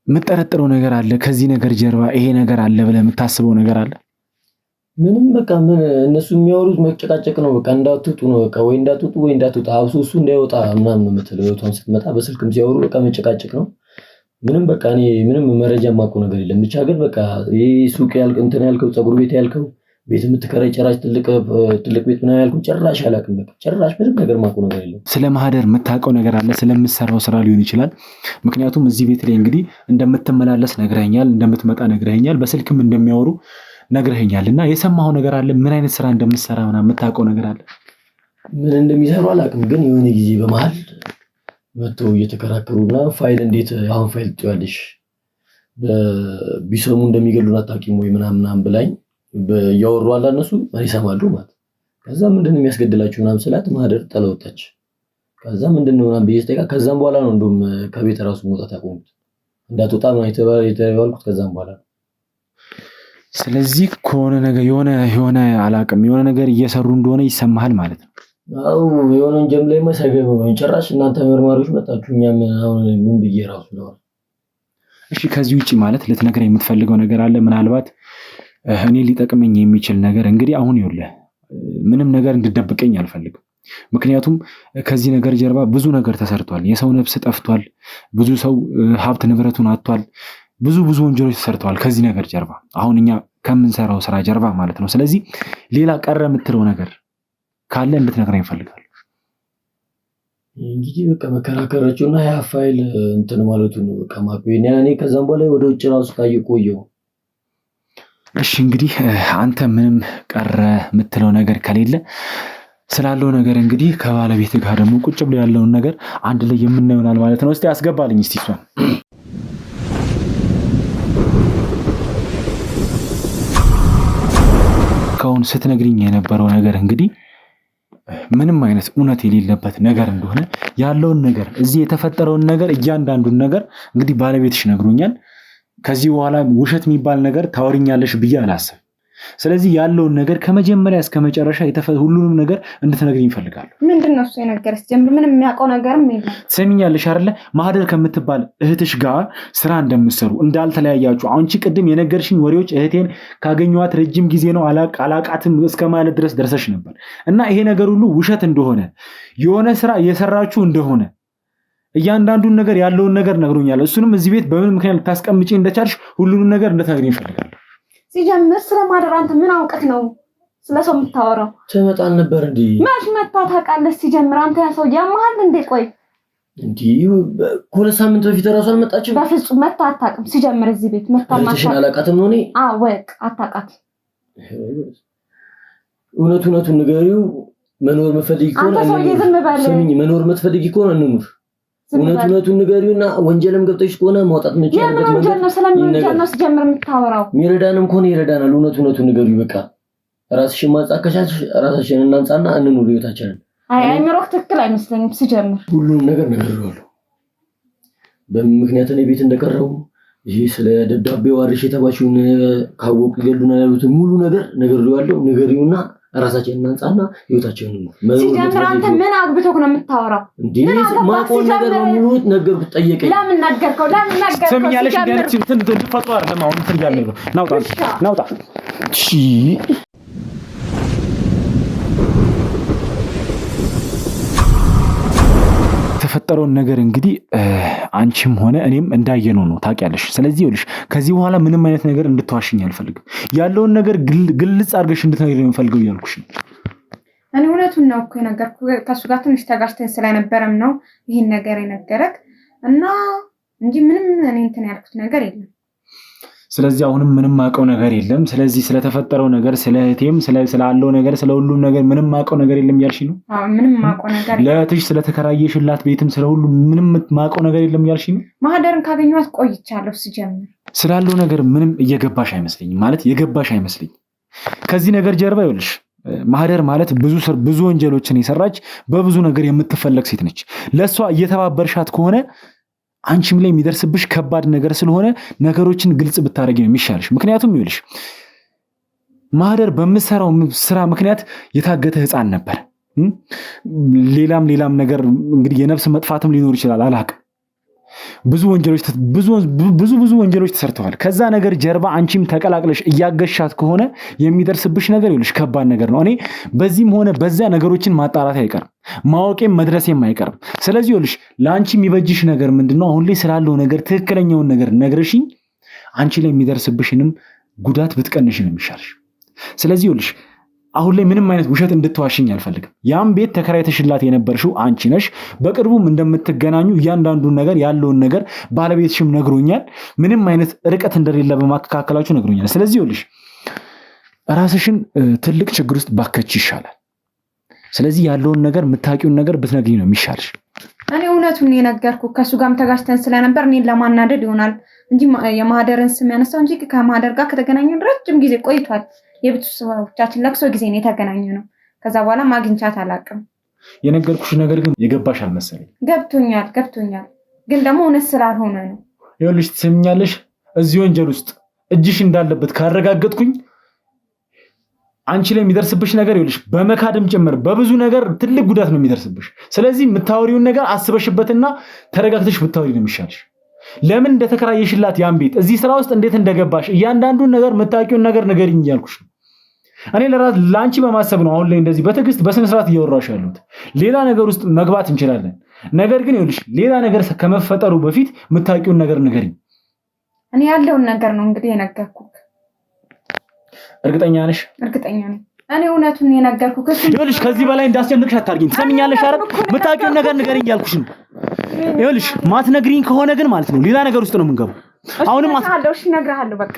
የምትጠረጥረው ነገር አለ ከዚህ ነገር ጀርባ ይሄ ነገር አለ ብለህ የምታስበው ነገር አለ? ምንም በቃ እነሱ የሚያወሩት መጨቃጨቅ ነው። በቃ እንዳትወጡ ነው በቃ ወይ እንዳትወጣ አብሶ እሱ እንዳይወጣ ምናምን ነው የምትለው። እህቷን ስትመጣ በስልክም ሲያወሩ በቃ መጨቃጨቅ ነው። ምንም በቃ እኔ ምንም መረጃ የማውቀው ነገር የለም። ብቻ ግን በቃ ይሄ ሱቅ እንትን ያልከው ፀጉር ቤት ያልከው ቤት የምትከራይ ጭራሽ ትልቅ ቤት ምናምን ያልከው ጭራሽ አላውቅም። በቃ ጭራሽ ምንም ነገር የማውቀው ነገር የለም። ስለ ማህደር የምታውቀው ነገር አለ? ስለምትሰራው ስራ ሊሆን ይችላል። ምክንያቱም እዚህ ቤት ላይ እንግዲህ እንደምትመላለስ ነግረኸኛል፣ እንደምትመጣ ነግረኸኛል፣ በስልክም እንደሚያወሩ ነግረኸኛል። እና የሰማኸው ነገር አለ? ምን አይነት ስራ እንደምትሰራ ምናምን የምታውቀው ነገር አለ? ምን እንደሚሰሩ አላውቅም። ግን የሆነ ጊዜ በመሀል መጥተው እየተከራከሩና ፋይል እንዴት አሁን ፋይል ትያለሽ ቢሰሙ እንደሚገሉን አታውቂም ወይ ምናምን ብላኝ እያወሩ አላ እነሱ ማን ይሰማሉ ማለት። ከዛ ምንድነው የሚያስገድላችሁ ምናምን ስላት ማህደር ጠለወጣች። ከዛ ምንድነው ምናምን ብዬሽ ከዛም በኋላ ነው እንደውም ከቤት ራሱ መውጣት ያቆምኩት። እንዳትወጣ ነው የተባልኩት ከዛም በኋላ። ስለዚህ ከሆነ ነገር የሆነ አላውቅም የሆነ ነገር እየሰሩ እንደሆነ ይሰማሃል ማለት ነው? አው የሆነ እንጀም ላይ መሰገበ ወይ ጭራሽ እናንተ መርማሪዎች መጣችሁ እኛም አሁን ምን ብዬ ራሱ ነው። እሺ ከዚህ ውጪ ማለት ልትነግረኝ የምትፈልገው ነገር አለ? ምናልባት እኔ ሊጠቅመኝ የሚችል ነገር እንግዲህ አሁን ይኸውልህ ምንም ነገር እንድደብቀኝ አልፈልግም። ምክንያቱም ከዚህ ነገር ጀርባ ብዙ ነገር ተሰርቷል። የሰው ነፍስ ጠፍቷል። ብዙ ሰው ሀብት ንብረቱን አጥቷል። ብዙ ወንጀሎች ተሰርተዋል ከዚህ ነገር ጀርባ አሁን እኛ ከምንሰራው ስራ ጀርባ ማለት ነው። ስለዚህ ሌላ ቀረ የምትለው ነገር ካለ እንድትነግረኝ እፈልጋለሁ። እንግዲህ በቃ መከራከራቸውና ያ ፋይል እንትን ማለቱ ነው በቃ ማቆየኛ እኔ ከዛም በኋላ ወደ ውጭ ራሱ ታየቆየው። እሺ እንግዲህ አንተ ምንም ቀረ የምትለው ነገር ከሌለ ስላለው ነገር እንግዲህ ከባለቤት ጋር ደግሞ ቁጭ ብሎ ያለውን ነገር አንድ ላይ የምናየውናል ማለት ነው። እስቲ አስገባልኝ እስቲ እሷን። ካሁን ስትነግሪኝ የነበረው ነገር እንግዲህ ምንም አይነት እውነት የሌለበት ነገር እንደሆነ ያለውን ነገር እዚህ የተፈጠረውን ነገር እያንዳንዱን ነገር እንግዲህ ባለቤትሽ ነግሮኛል። ከዚህ በኋላ ውሸት የሚባል ነገር ታወሪኛለሽ ብዬ አላስብም። ስለዚህ ያለውን ነገር ከመጀመሪያ እስከ መጨረሻ ሁሉንም ነገር እንድትነግሪኝ እፈልጋለሁ። ምንድነው እሱ የነገረሽ? ጀምር ምንም የሚያውቀው ነገርም የለም። ትሰሚኛለሽ አይደለ? ማህደር ከምትባል እህትሽ ጋር ስራ እንደምትሰሩ እንዳልተለያያችሁ አንቺ ቅድም የነገርሽኝ ወሬዎች እህቴን ካገኘኋት ረጅም ጊዜ ነው አላቃትም እስከ ማለት ድረስ ደርሰሽ ነበር። እና ይሄ ነገር ሁሉ ውሸት እንደሆነ የሆነ ስራ እየሰራችሁ እንደሆነ እያንዳንዱን ነገር ያለውን ነገር ነግሮኛል። እሱንም እዚህ ቤት በምን ምክንያት ልታስቀምጪ እንደቻልሽ ሁሉንም ነገር እንድትነግሪኝ እፈልጋለሁ። ሲጀምር ስለማደር አንተ ምን አውቀት ነው ስለሰው የምታወራው? ተመጣን ነበር እንዴ? ማሽ መጣ ታውቃለህ? ሲጀምር አንተ ያ ሰው ያማሃል እንዴ? ቆይ እንዴ ከሁለት ሳምንት በፊት እራሱ አልመጣችም? በፍጹም መጣ አታውቅም። ሲጀምር እዚህ ቤት መጣ ማሽ አላውቃትም ነው እኔ? ወቅ አታውቃት። እውነቱን ንገሪው። መኖር መፈልጊ ከሆነ ስሚኝ፣ መኖር መትፈልጊ ከሆነ እንኑር። እውነቱን ንገሪውና ወንጀልም ገብተሽ ከሆነ ማውጣት እንችላለን። ወንጀል ነው ስለምን ነው ሲጀምር የምታወራው? ሚረዳንም ከሆነ ይረዳናል። እውነቱን ንገሪው። በቃ ራስሽን ማጻከሻሽ ራስሽን እናንጻና እንኑር ህይወታችንን። አይምሮክ ትክክል አይመስለኝም። ሲጀምር ሁሉንም ነገር ነግሬዋለሁ። በምን ምክንያት እኔ ቤት እንደቀረው ይሄ ስለ ደብዳቤው አርሽ የተባችውን ካወቁ ይገሉናል ያሉትን ሙሉ ነገር ነግሬዋለሁ። ንገሪውና ራሳችንን እናንጻና ህይወታችንን ነው። ሲጀምር አንተ ምን አግብቶክ ነው የምታወራው? ማቆን ነገር በሙሉ ነገርኩት። ጠየቀኝ። ለምን ነገርከው? ሰምኛለሽ? ዳይሬክት ተፈጥሮ አይደለም አሁን እንትን ያለ ነው። ናውጣ እሺ የተፈጠረውን ነገር እንግዲህ አንቺም ሆነ እኔም እንዳየነው ነው ታውቂያለሽ። ስለዚህ ይኸውልሽ ከዚህ በኋላ ምንም አይነት ነገር እንድትዋሽኝ አልፈልግም። ያለውን ነገር ግልጽ አድርገሽ እንድትነግሪኝ የምፈልገው እያልኩሽ ነው። እኔ እውነቱን ነው እኮ የነገርኩህ። ከእሱ ጋር ትንሽ ተጋጭተን ስለነበረም ነው ይህን ነገር የነገረክ እና እንጂ ምንም እኔ እንትን ያልኩት ነገር የለም። ስለዚህ አሁንም ምንም ማውቀው ነገር የለም። ስለዚህ ስለተፈጠረው ነገር ስለ እህቴም ስላለው ነገር ስለ ሁሉም ነገር ምንም ማውቀው ነገር የለም እያልሽ ነው? አዎ ምንም ማውቀው ነገር የለም። ለእህትሽ ስለተከራየሽላት ቤትም ስለ ሁሉም ምንም ማውቀው ነገር የለም እያልሽ ነው? ማህደርን ካገኘኋት ቆይቻለሁ። ስጀምር ስላለው ነገር ምንም እየገባሽ አይመስለኝም። ማለት የገባሽ አይመስለኝም። ከዚህ ነገር ጀርባ ይኸውልሽ ማህደር ማለት ብዙ ወንጀሎችን የሰራች በብዙ ነገር የምትፈለግ ሴት ነች። ለእሷ እየተባበርሻት ከሆነ አንቺም ላይ የሚደርስብሽ ከባድ ነገር ስለሆነ ነገሮችን ግልጽ ብታደርጊ ነው የሚሻልሽ። ምክንያቱም ይኸውልሽ ማህደር በምትሰራው ስራ ምክንያት የታገተ ህፃን ነበር። ሌላም ነገር እንግዲህ የነፍስ መጥፋትም ሊኖር ይችላል አላውቅም። ብዙ ወንጀሎች ተሰርተዋል። ከዛ ነገር ጀርባ አንቺም ተቀላቅለሽ እያገሻት ከሆነ የሚደርስብሽ ነገር ይኸውልሽ ከባድ ነገር ነው። እኔ በዚህም ሆነ በዚያ ነገሮችን ማጣራት አይቀርም፣ ማወቄም መድረሴም አይቀርም። ስለዚህ ይኸውልሽ ለአንቺ የሚበጅሽ ነገር ምንድነው? አሁን ላይ ስላለው ነገር ትክክለኛውን ነገር ነግረሽኝ አንቺ ላይ የሚደርስብሽንም ጉዳት ብትቀንሽ ነው የሚሻልሽ። ስለዚህ ይኸውልሽ አሁን ላይ ምንም አይነት ውሸት እንድትዋሽኝ አልፈልግም። ያም ቤት ተከራይተሽላት የነበርሽው አንቺ ነሽ። በቅርቡም እንደምትገናኙ እያንዳንዱን ነገር ያለውን ነገር ባለቤትሽም ነግሮኛል። ምንም አይነት ርቀት እንደሌለ በማካከላችሁ ነግሮኛል። ስለዚህ ይኸውልሽ ራስሽን ትልቅ ችግር ውስጥ ባከች ይሻላል። ስለዚህ ያለውን ነገር የምታውቂውን ነገር ብትነግሪኝ ነው የሚሻልሽ። እኔ እውነቱን የነገርኩህ ከእሱ ጋርም ተጋጭተን ስለነበር እኔን ለማናደድ ይሆናል እንጂ የማህደርን ስም ያነሳው እንጂ ከማህደር ጋር ከተገናኘን ረጅም ጊዜ ቆይቷል። የቤተሰቦቻችን ለቅሶ ጊዜ ነው የተገናኘ ነው። ከዛ በኋላ ማግኝቻት አላውቅም። የነገርኩሽ ነገር ግን የገባሽ አልመሰለኝ። ገብቶኛል ግን ደግሞ እውነት ስላልሆነ ነው። ይኸውልሽ ትሰሚኛለሽ፣ እዚህ ወንጀል ውስጥ እጅሽ እንዳለበት ካረጋገጥኩኝ አንቺ ላይ የሚደርስብሽ ነገር ይኸውልሽ በመካድም ጭምር በብዙ ነገር ትልቅ ጉዳት ነው የሚደርስብሽ። ስለዚህ የምታወሪውን ነገር አስበሽበትና ተረጋግተሽ ብታወሪ ነው የሚሻልሽ። ለምን እንደተከራየሽላት ያን ቤት እዚህ ስራ ውስጥ እንዴት እንደገባሽ እያንዳንዱን ነገር የምታውቂውን ነገር ንገሪኝ እያልኩሽ ነው። እኔ ለአንቺ በማሰብ ነው አሁን ላይ እንደዚህ በትዕግስት በስነ ስርዓት እያወራሽ ያለሁት። ሌላ ነገር ውስጥ መግባት እንችላለን፣ ነገር ግን ይኸውልሽ ሌላ ነገር ከመፈጠሩ በፊት የምታውቂውን ነገር ንገሪኝ። እኔ ያለውን ነገር ነው እንግዲህ የነገርኩህ። እርግጠኛ ነሽ? እርግጠኛ ነኝ። እኔ እውነቱን የነገርኩህ። ይኸውልሽ ከዚህ በላይ እንዳስጨንቅሽ አታርጊኝ። ትሰሚኛለሽ አይደል? የምታውቂውን ነገር ንገሪኝ እያልኩሽ ነው። ይኸውልሽ ማትነግሪኝ ከሆነ ግን ማለት ነው ሌላ ነገር ውስጥ ነው የምንገባው። አሁንም እነግርሃለሁ በቃ።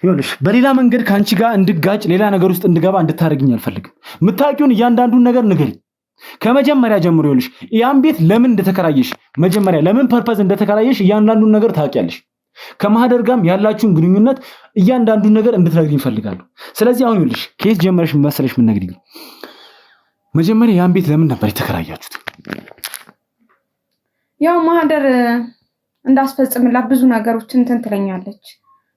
ይኸውልሽ በሌላ መንገድ ከአንቺ ጋር እንድጋጭ ሌላ ነገር ውስጥ እንድገባ እንድታደርግኝ አልፈልግም። የምታውቂውን እያንዳንዱን ነገር ንገሪኝ ከመጀመሪያ ጀምሮ። ይኸውልሽ ያን ቤት ለምን እንደተከራየሽ መጀመሪያ ለምን ፐርፐዝ እንደተከራየሽ እያንዳንዱን ነገር ታውቂያለሽ። ከማህደር ጋርም ያላችሁን ግንኙነት እያንዳንዱን ነገር እንድትነግሪኝ እፈልጋለሁ። ስለዚህ አሁን ይኸውልሽ ከየት ጀመረሽ መሰለሽ ምን ነግሪኝ። መጀመሪያ ያን ቤት ለምን ነበር የተከራያችሁት? ያው ማህደር እንዳስፈጽምላት ብዙ ነገሮችን እንትን ትለኛለች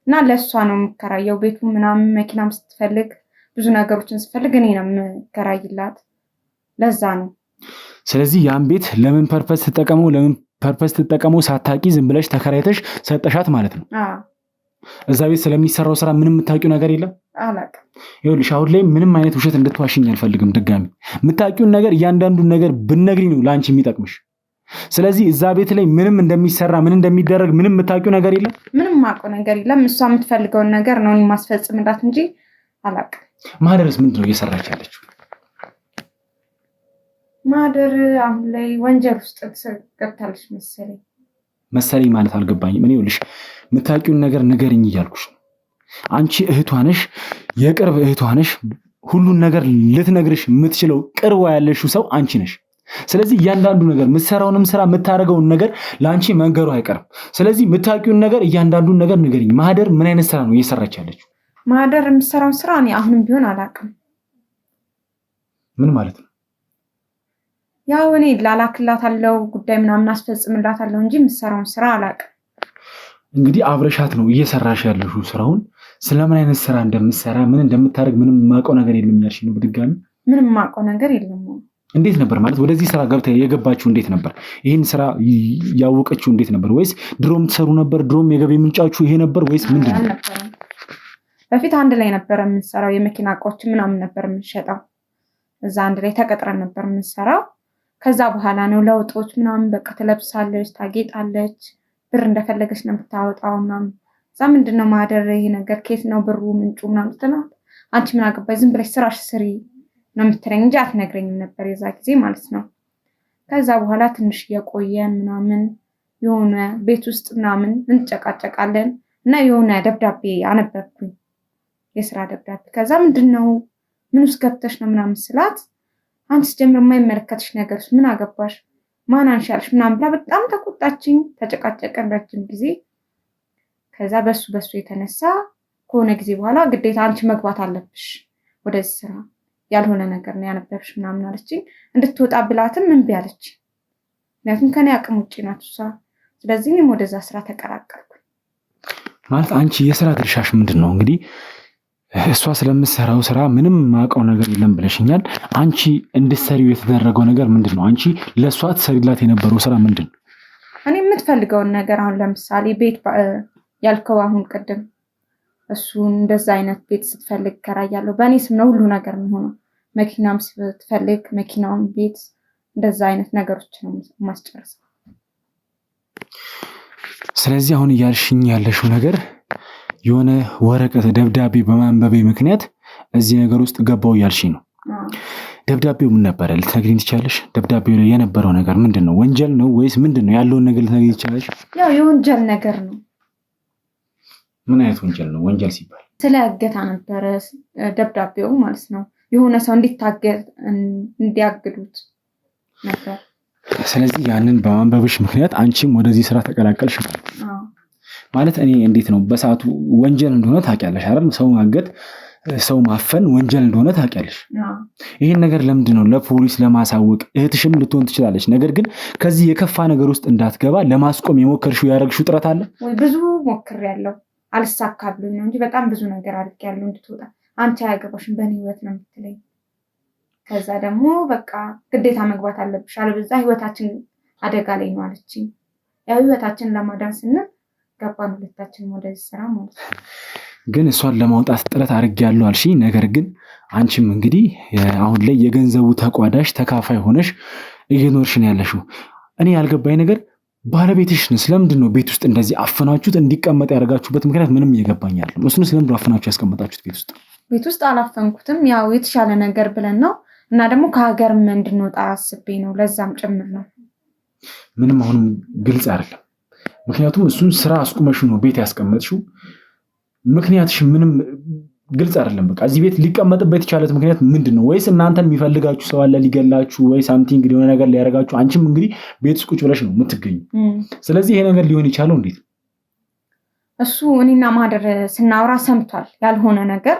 እና ለእሷ ነው የምከራየው። ቤቱ ምናምን መኪናም ስትፈልግ ብዙ ነገሮችን ስትፈልግ እኔ ነው የምከራይላት። ለዛ ነው። ስለዚህ ያን ቤት ለምን ፐርፐስ ትጠቀመው ሳታቂ ዝም ብለሽ ተከራይተሽ ሰጠሻት ማለት ነው? እዛ ቤት ስለሚሰራው ስራ ምንም የምታውቂው ነገር የለም? አላውቅም። ይኸውልሽ አሁን ላይ ምንም አይነት ውሸት እንድትዋሽኝ አልፈልግም። ድጋሚ የምታውቂውን ነገር እያንዳንዱን ነገር ብትነግሪኝ ነው ለአንቺ የሚጠቅምሽ። ስለዚህ እዛ ቤት ላይ ምንም እንደሚሰራ ምን እንደሚደረግ ምንም የምታውቂው ነገር የለም? ምንም የማውቀው ነገር የለም። እሷ የምትፈልገውን ነገር ነው ማስፈጽምላት እንጂ አላውቅም። ማህደርስ ምንድን ነው እየሰራች ያለችው? ማህደር አሁን ላይ ወንጀል ውስጥ ገብታለች መሰለኝ ማለት አልገባኝም። እኔ ይኸውልሽ የምታውቂውን ነገር ንገሪኝ እያልኩሽ ነው። አንቺ እህቷ ነሽ፣ የቅርብ እህቷ ነሽ። ሁሉን ነገር ልትነግርሽ የምትችለው ቅርቧ ያለሽው ሰው አንቺ ነሽ። ስለዚህ እያንዳንዱ ነገር የምትሰራውንም ስራ የምታደርገውን ነገር ለአንቺ መንገሩ አይቀርም። ስለዚህ የምታውቂውን ነገር እያንዳንዱን ነገር ንገሪኝ። ማህደር ምን አይነት ስራ ነው እየሰራች ያለችው? ማህደር የምትሰራውን ስራ እኔ አሁንም ቢሆን አላውቅም። ምን ማለት ነው? ያው እኔ ላላክላታለሁ ጉዳይ ምናምን አስፈጽምላታለሁ እንጂ የምትሰራውን ስራ አላውቅም። እንግዲህ አብረሻት ነው እየሰራሽ ያለሽው ስራውን። ስለምን አይነት ስራ እንደምትሰራ ምን እንደምታደርግ ምንም የማውቀው ነገር የለም ያልሽ ነው በድጋሚ? ምንም የማውቀው ነገር የለም። እንዴት ነበር ማለት ወደዚህ ስራ ገብታ የገባችው? እንዴት ነበር ይህን ስራ ያወቀችው? እንዴት ነበር? ወይስ ድሮም ትሰሩ ነበር? ድሮም የገቢ ምንጫችሁ ይሄ ነበር ወይስ ምንድን ነው? በፊት አንድ ላይ ነበር የምንሰራው። የመኪና እቃዎችን ምናምን ነበር የምንሸጠው። እዛ አንድ ላይ ተቀጥረን ነበር የምንሰራው። ከዛ በኋላ ነው ለውጦች ምናምን በቃ ትለብሳለች፣ ታጌጣለች፣ ብር እንደፈለገች ነው የምታወጣው ምናምን። እዛ ምንድነው ማህደር ይሄ ነገር ከየት ነው ብሩ ምንጩ ምናምን ስትላት አንቺ ምን አገባሽ ዝም ብለሽ ስራሽ ስሪ ነው የምትለኝ እንጂ አትነግረኝም ነበር የዛ ጊዜ ማለት ነው። ከዛ በኋላ ትንሽ እየቆየን ምናምን የሆነ ቤት ውስጥ ምናምን እንጨቃጨቃለን እና የሆነ ደብዳቤ አነበብኩኝ፣ የስራ ደብዳቤ። ከዛ ምንድነው ምን ውስጥ ገብተሽ ነው ምናምን ስላት አንቺ ጀምር የማይመለከትሽ ነገር ምን አገባሽ ማን አንሻልሽ ምናምን ብላ በጣም ተቆጣችኝ። ተጨቃጨቀን ረጅም ጊዜ። ከዛ በሱ የተነሳ ከሆነ ጊዜ በኋላ ግዴታ አንቺ መግባት አለብሽ ወደዚህ ስራ ያልሆነ ነገር ነው ያነበብሽ ምናምን አለችኝ። እንድትወጣ ብላትም እምቢ አለች። ምክንያቱም ከኔ አቅም ውጭ ናት እሷ። ስለዚህ እኔም ወደዛ ስራ ተቀላቀልኩ። ማለት አንቺ የስራ ድርሻሽ ምንድን ነው? እንግዲህ እሷ ስለምትሰራው ስራ ምንም ማውቀው ነገር የለም ብለሽኛል። አንቺ እንድትሰሪው የተደረገው ነገር ምንድን ነው? አንቺ ለእሷ ትሰሪላት የነበረው ስራ ምንድን ነው? እኔ የምትፈልገውን ነገር አሁን ለምሳሌ ቤት ያልከው አሁን ቅድም እሱን እንደዛ አይነት ቤት ስትፈልግ ከራያለሁ በእኔ ስም ነው ሁሉ ነገር የሚሆነው። መኪናም ስትፈልግ መኪናውን፣ ቤት እንደዛ አይነት ነገሮች ነው ማስጨርሰው። ስለዚህ አሁን እያልሽኝ ያለሽው ነገር የሆነ ወረቀት ደብዳቤ በማንበቤ ምክንያት እዚህ ነገር ውስጥ ገባው እያልሽኝ ነው። ደብዳቤው ምን ነበረ ልትነግሪኝ ትችላለሽ? ደብዳቤው ላይ የነበረው ነገር ምንድን ነው? ወንጀል ነው ወይስ ምንድን ነው? ያለውን ነገር ልትነግሪኝ ትችላለሽ? ያው የወንጀል ነገር ነው። ምን አይነት ወንጀል ነው? ወንጀል ሲባል ስለ እገታ ነበረ ደብዳቤው ማለት ነው። የሆነ ሰው እንዲያግዱት ነበር። ስለዚህ ያንን በማንበብሽ ምክንያት አንቺም ወደዚህ ስራ ተቀላቀልሽ ማለት እኔ እንዴት ነው በሰዓቱ ወንጀል እንደሆነ ታውቂያለሽ አይደል? ሰው ማገት፣ ሰው ማፈን ወንጀል እንደሆነ ታውቂያለሽ። ይህን ነገር ለምንድን ነው ለፖሊስ ለማሳወቅ እህትሽም ልትሆን ትችላለች። ነገር ግን ከዚህ የከፋ ነገር ውስጥ እንዳትገባ ለማስቆም የሞከርሽው ያደረግሽው ጥረት አለ ወይ? ብዙ ሞክሬያለሁ፣ አልሳካልኝ ነው እንጂ በጣም ብዙ ነገር አድርጌያለሁ እንድትወጣ። አንቺ አያገባሽም በእኔ ህይወት ነው የምትለኝ። ከዛ ደግሞ በቃ ግዴታ መግባት አለብሽ አለበዛ ህይወታችን አደጋ ላይ ነው አለችኝ። ያው ህይወታችንን ለማዳን ስንል ገባን ሁለታችን ወደዚህ ስራ ማለት ነው። ግን እሷን ለማውጣት ጥረት አድርጌያለሁ አልሽ። ነገር ግን አንቺም እንግዲህ አሁን ላይ የገንዘቡ ተቋዳሽ ተካፋይ ሆነሽ እየኖርሽ ነው ያለሽው። እኔ ያልገባኝ ነገር ባለቤትሽን ስለምንድን ነው ቤት ውስጥ እንደዚህ አፈናችሁት እንዲቀመጥ ያደርጋችሁበት ምክንያት ምንም እየገባኝ አይደለም። እሱን ስለምንድን ነው አፈናችሁ ያስቀመጣችሁት ቤት ውስጥ? ቤት ውስጥ አላፈንኩትም። ያው የተሻለ ነገር ብለን ነው እና ደግሞ ከሀገርም እንድንወጣ አስቤ ነው። ለዛም ጭምር ነው። ምንም አሁንም ግልጽ አይደለም። ምክንያቱም እሱን ስራ አስቁመሽ ነው ቤት ያስቀመጥሽው። ምክንያትሽ ምንም ግልጽ አይደለም። በቃ እዚህ ቤት ሊቀመጥበት የቻለት ምክንያት ምንድን ነው? ወይስ እናንተን የሚፈልጋችሁ ሰው አለ ሊገላችሁ፣ ወይ ሳምቲንግ የሆነ ነገር ሊያደርጋችሁ? አንቺም እንግዲህ ቤት ውስጥ ቁጭ ብለሽ ነው የምትገኙ። ስለዚህ ይሄ ነገር ሊሆን የቻለው እንዴት? እሱ እኔና ማህደር ስናወራ ሰምቷል ያልሆነ ነገር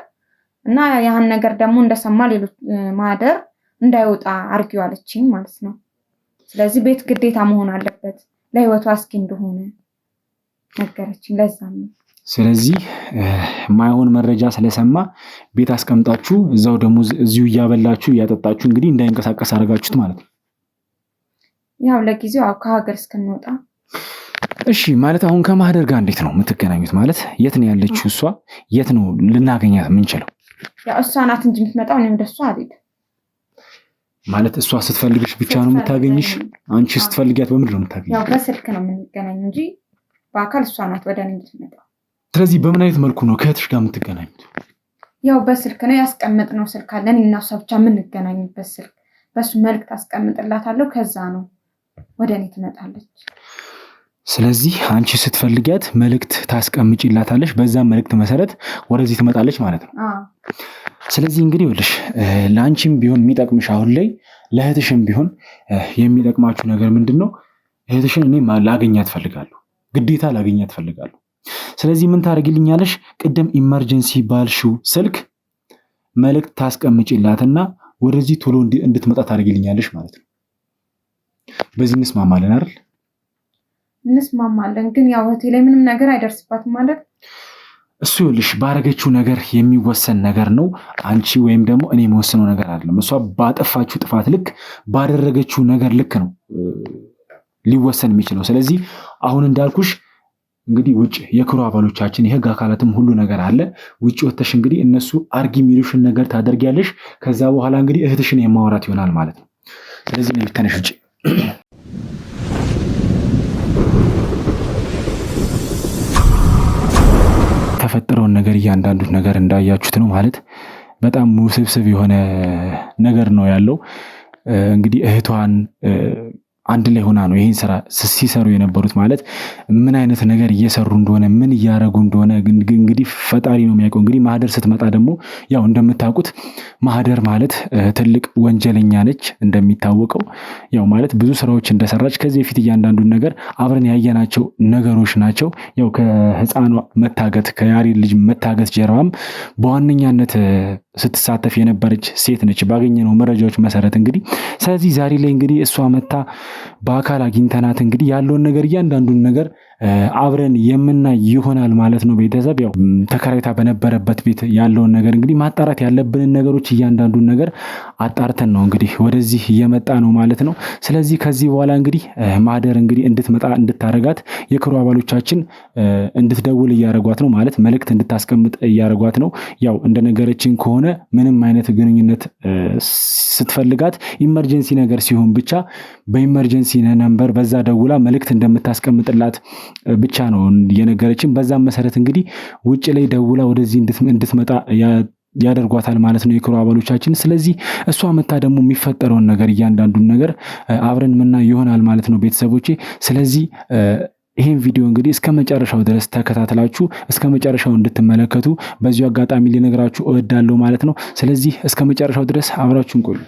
እና ያን ነገር ደግሞ እንደሰማ ሌሎች ማህደር እንዳይወጣ አርጊው አለችኝ ማለት ነው። ስለዚህ ቤት ግዴታ መሆን አለበት ለህይወቱ አስጊ እንደሆነ ነገረችኝ። ለዛ ነው። ስለዚህ ማይሆን መረጃ ስለሰማ ቤት አስቀምጣችሁ እዛው ደግሞ እዚሁ እያበላችሁ እያጠጣችሁ እንግዲህ እንዳይንቀሳቀስ አደረጋችሁት ማለት ነው። ያው ለጊዜው ከሀገር እስክንወጣ። እሺ ማለት አሁን ከማህደር ጋር እንዴት ነው የምትገናኙት? ማለት የት ነው ያለችው እሷ? የት ነው ልናገኛት የምንችለው? ያው እሷ ናት እንጂ የምትመጣው እኔ ወደ እሷ አልሄድም። ማለት እሷ ስትፈልግሽ ብቻ ነው የምታገኝሽ? አንቺ ስትፈልጊያት በምንድን ነው የምታገኝሽ? ያው በስልክ ነው የምንገናኝ እንጂ በአካል እሷ ናት ወደ እኔ የምትመጣው። ስለዚህ በምን አይነት መልኩ ነው ከእህትሽ ጋር የምትገናኙት? ያው በስልክ ነው ያስቀመጥነው ስልክ አለን እና እሷ ብቻ የምንገናኝበት ስልክ። በሱ መልዕክት አስቀምጥላታለሁ። ከዛ ነው ወደ እኔ ትመጣለች። ስለዚህ አንቺ ስትፈልጊያት መልዕክት ታስቀምጪላታለሽ። በዛ መልዕክት መሰረት ወደዚህ ትመጣለች ማለት ነው። ስለዚህ እንግዲህ ይኸውልሽ ለአንቺም ቢሆን የሚጠቅምሽ አሁን ላይ ለእህትሽም ቢሆን የሚጠቅማችሁ ነገር ምንድን ነው? እህትሽን እኔ ላገኛት እፈልጋለሁ፣ ግዴታ ላገኛት እፈልጋለሁ። ስለዚህ ምን ታደርጊልኛለሽ? ቅድም ኢመርጀንሲ ባልሽው ስልክ መልዕክት ታስቀምጪላትና ወደዚህ ቶሎ እንድትመጣ ታደርጊልኛለሽ ማለት ነው። በዚህ እንስማማለን አይደል? እንስማማለን። ግን ያው እህቴ ላይ ምንም ነገር አይደርስባትም ማለት እሱ ይኸውልሽ ባረገችው ነገር የሚወሰን ነገር ነው። አንቺ ወይም ደግሞ እኔ የምወስነው ነገር አይደለም። እሷ ባጠፋችው ጥፋት ልክ ባደረገችው ነገር ልክ ነው ሊወሰን የሚችለው። ስለዚህ አሁን እንዳልኩሽ እንግዲህ ውጭ የክሩ አባሎቻችን የህግ አካላትም ሁሉ ነገር አለ። ውጭ ወተሽ እንግዲህ እነሱ አርጊ የሚሉሽን ነገር ታደርጊያለሽ። ከዛ በኋላ እንግዲህ እህትሽን የማወራት ይሆናል ማለት ነው። ስለዚህ ነው ተነሽ ውጪ። የተፈጠረውን ነገር እያንዳንዱ ነገር እንዳያችሁት ነው ማለት በጣም ውስብስብ የሆነ ነገር ነው ያለው። እንግዲህ እህቷን አንድ ላይ ሆና ነው ይሄን ስራ ሲሰሩ የነበሩት ማለት ምን አይነት ነገር እየሰሩ እንደሆነ ምን እያደረጉ እንደሆነ እንግዲህ ፈጣሪ ነው የሚያውቀው። እንግዲህ ማህደር ስትመጣ ደግሞ ያው እንደምታውቁት ማህደር ማለት ትልቅ ወንጀለኛ ነች እንደሚታወቀው። ያው ማለት ብዙ ስራዎች እንደሰራች ከዚህ በፊት እያንዳንዱን ነገር አብረን ያየናቸው ነገሮች ናቸው። ያው ከህፃኗ መታገት ከያሬድ ልጅ መታገት ጀርባም በዋነኛነት ስትሳተፍ የነበረች ሴት ነች ባገኘነው መረጃዎች መሰረት እንግዲህ። ስለዚህ ዛሬ ላይ እንግዲህ እሷ መታ በአካል አግኝተናት እንግዲህ ያለውን ነገር እያንዳንዱን ነገር አብረን የምናይ ይሆናል ማለት ነው። ቤተሰብ ያው ተከራይታ በነበረበት ቤት ያለውን ነገር እንግዲህ ማጣራት ያለብንን ነገሮች እያንዳንዱን ነገር አጣርተን ነው እንግዲህ ወደዚህ እየመጣ ነው ማለት ነው። ስለዚህ ከዚህ በኋላ እንግዲህ ማህደር እንግዲህ እንድትመጣ እንድታረጋት የክሩ አባሎቻችን እንድትደውል እያረጓት ነው ማለት መልእክት እንድታስቀምጥ እያረጓት ነው። ያው እንደነገረችን ከሆነ ምንም አይነት ግንኙነት ስትፈልጋት ኢመርጀንሲ ነገር ሲሆን ብቻ በኢመርጀንሲ ነምበር በዛ ደውላ መልእክት እንደምታስቀምጥላት ብቻ ነው የነገረችን። በዛም መሰረት እንግዲህ ውጭ ላይ ደውላ ወደዚህ እንድትመጣ ያደርጓታል ማለት ነው የክሩ አባሎቻችን። ስለዚህ እሷ መታ ደግሞ የሚፈጠረውን ነገር እያንዳንዱን ነገር አብረን ምና ይሆናል ማለት ነው ቤተሰቦቼ። ስለዚህ ይሄን ቪዲዮ እንግዲህ እስከ መጨረሻው ድረስ ተከታትላችሁ እስከ መጨረሻው እንድትመለከቱ በዚሁ አጋጣሚ ሊነግራችሁ እወዳለሁ ማለት ነው። ስለዚህ እስከ መጨረሻው ድረስ አብራችሁን ቆዩ።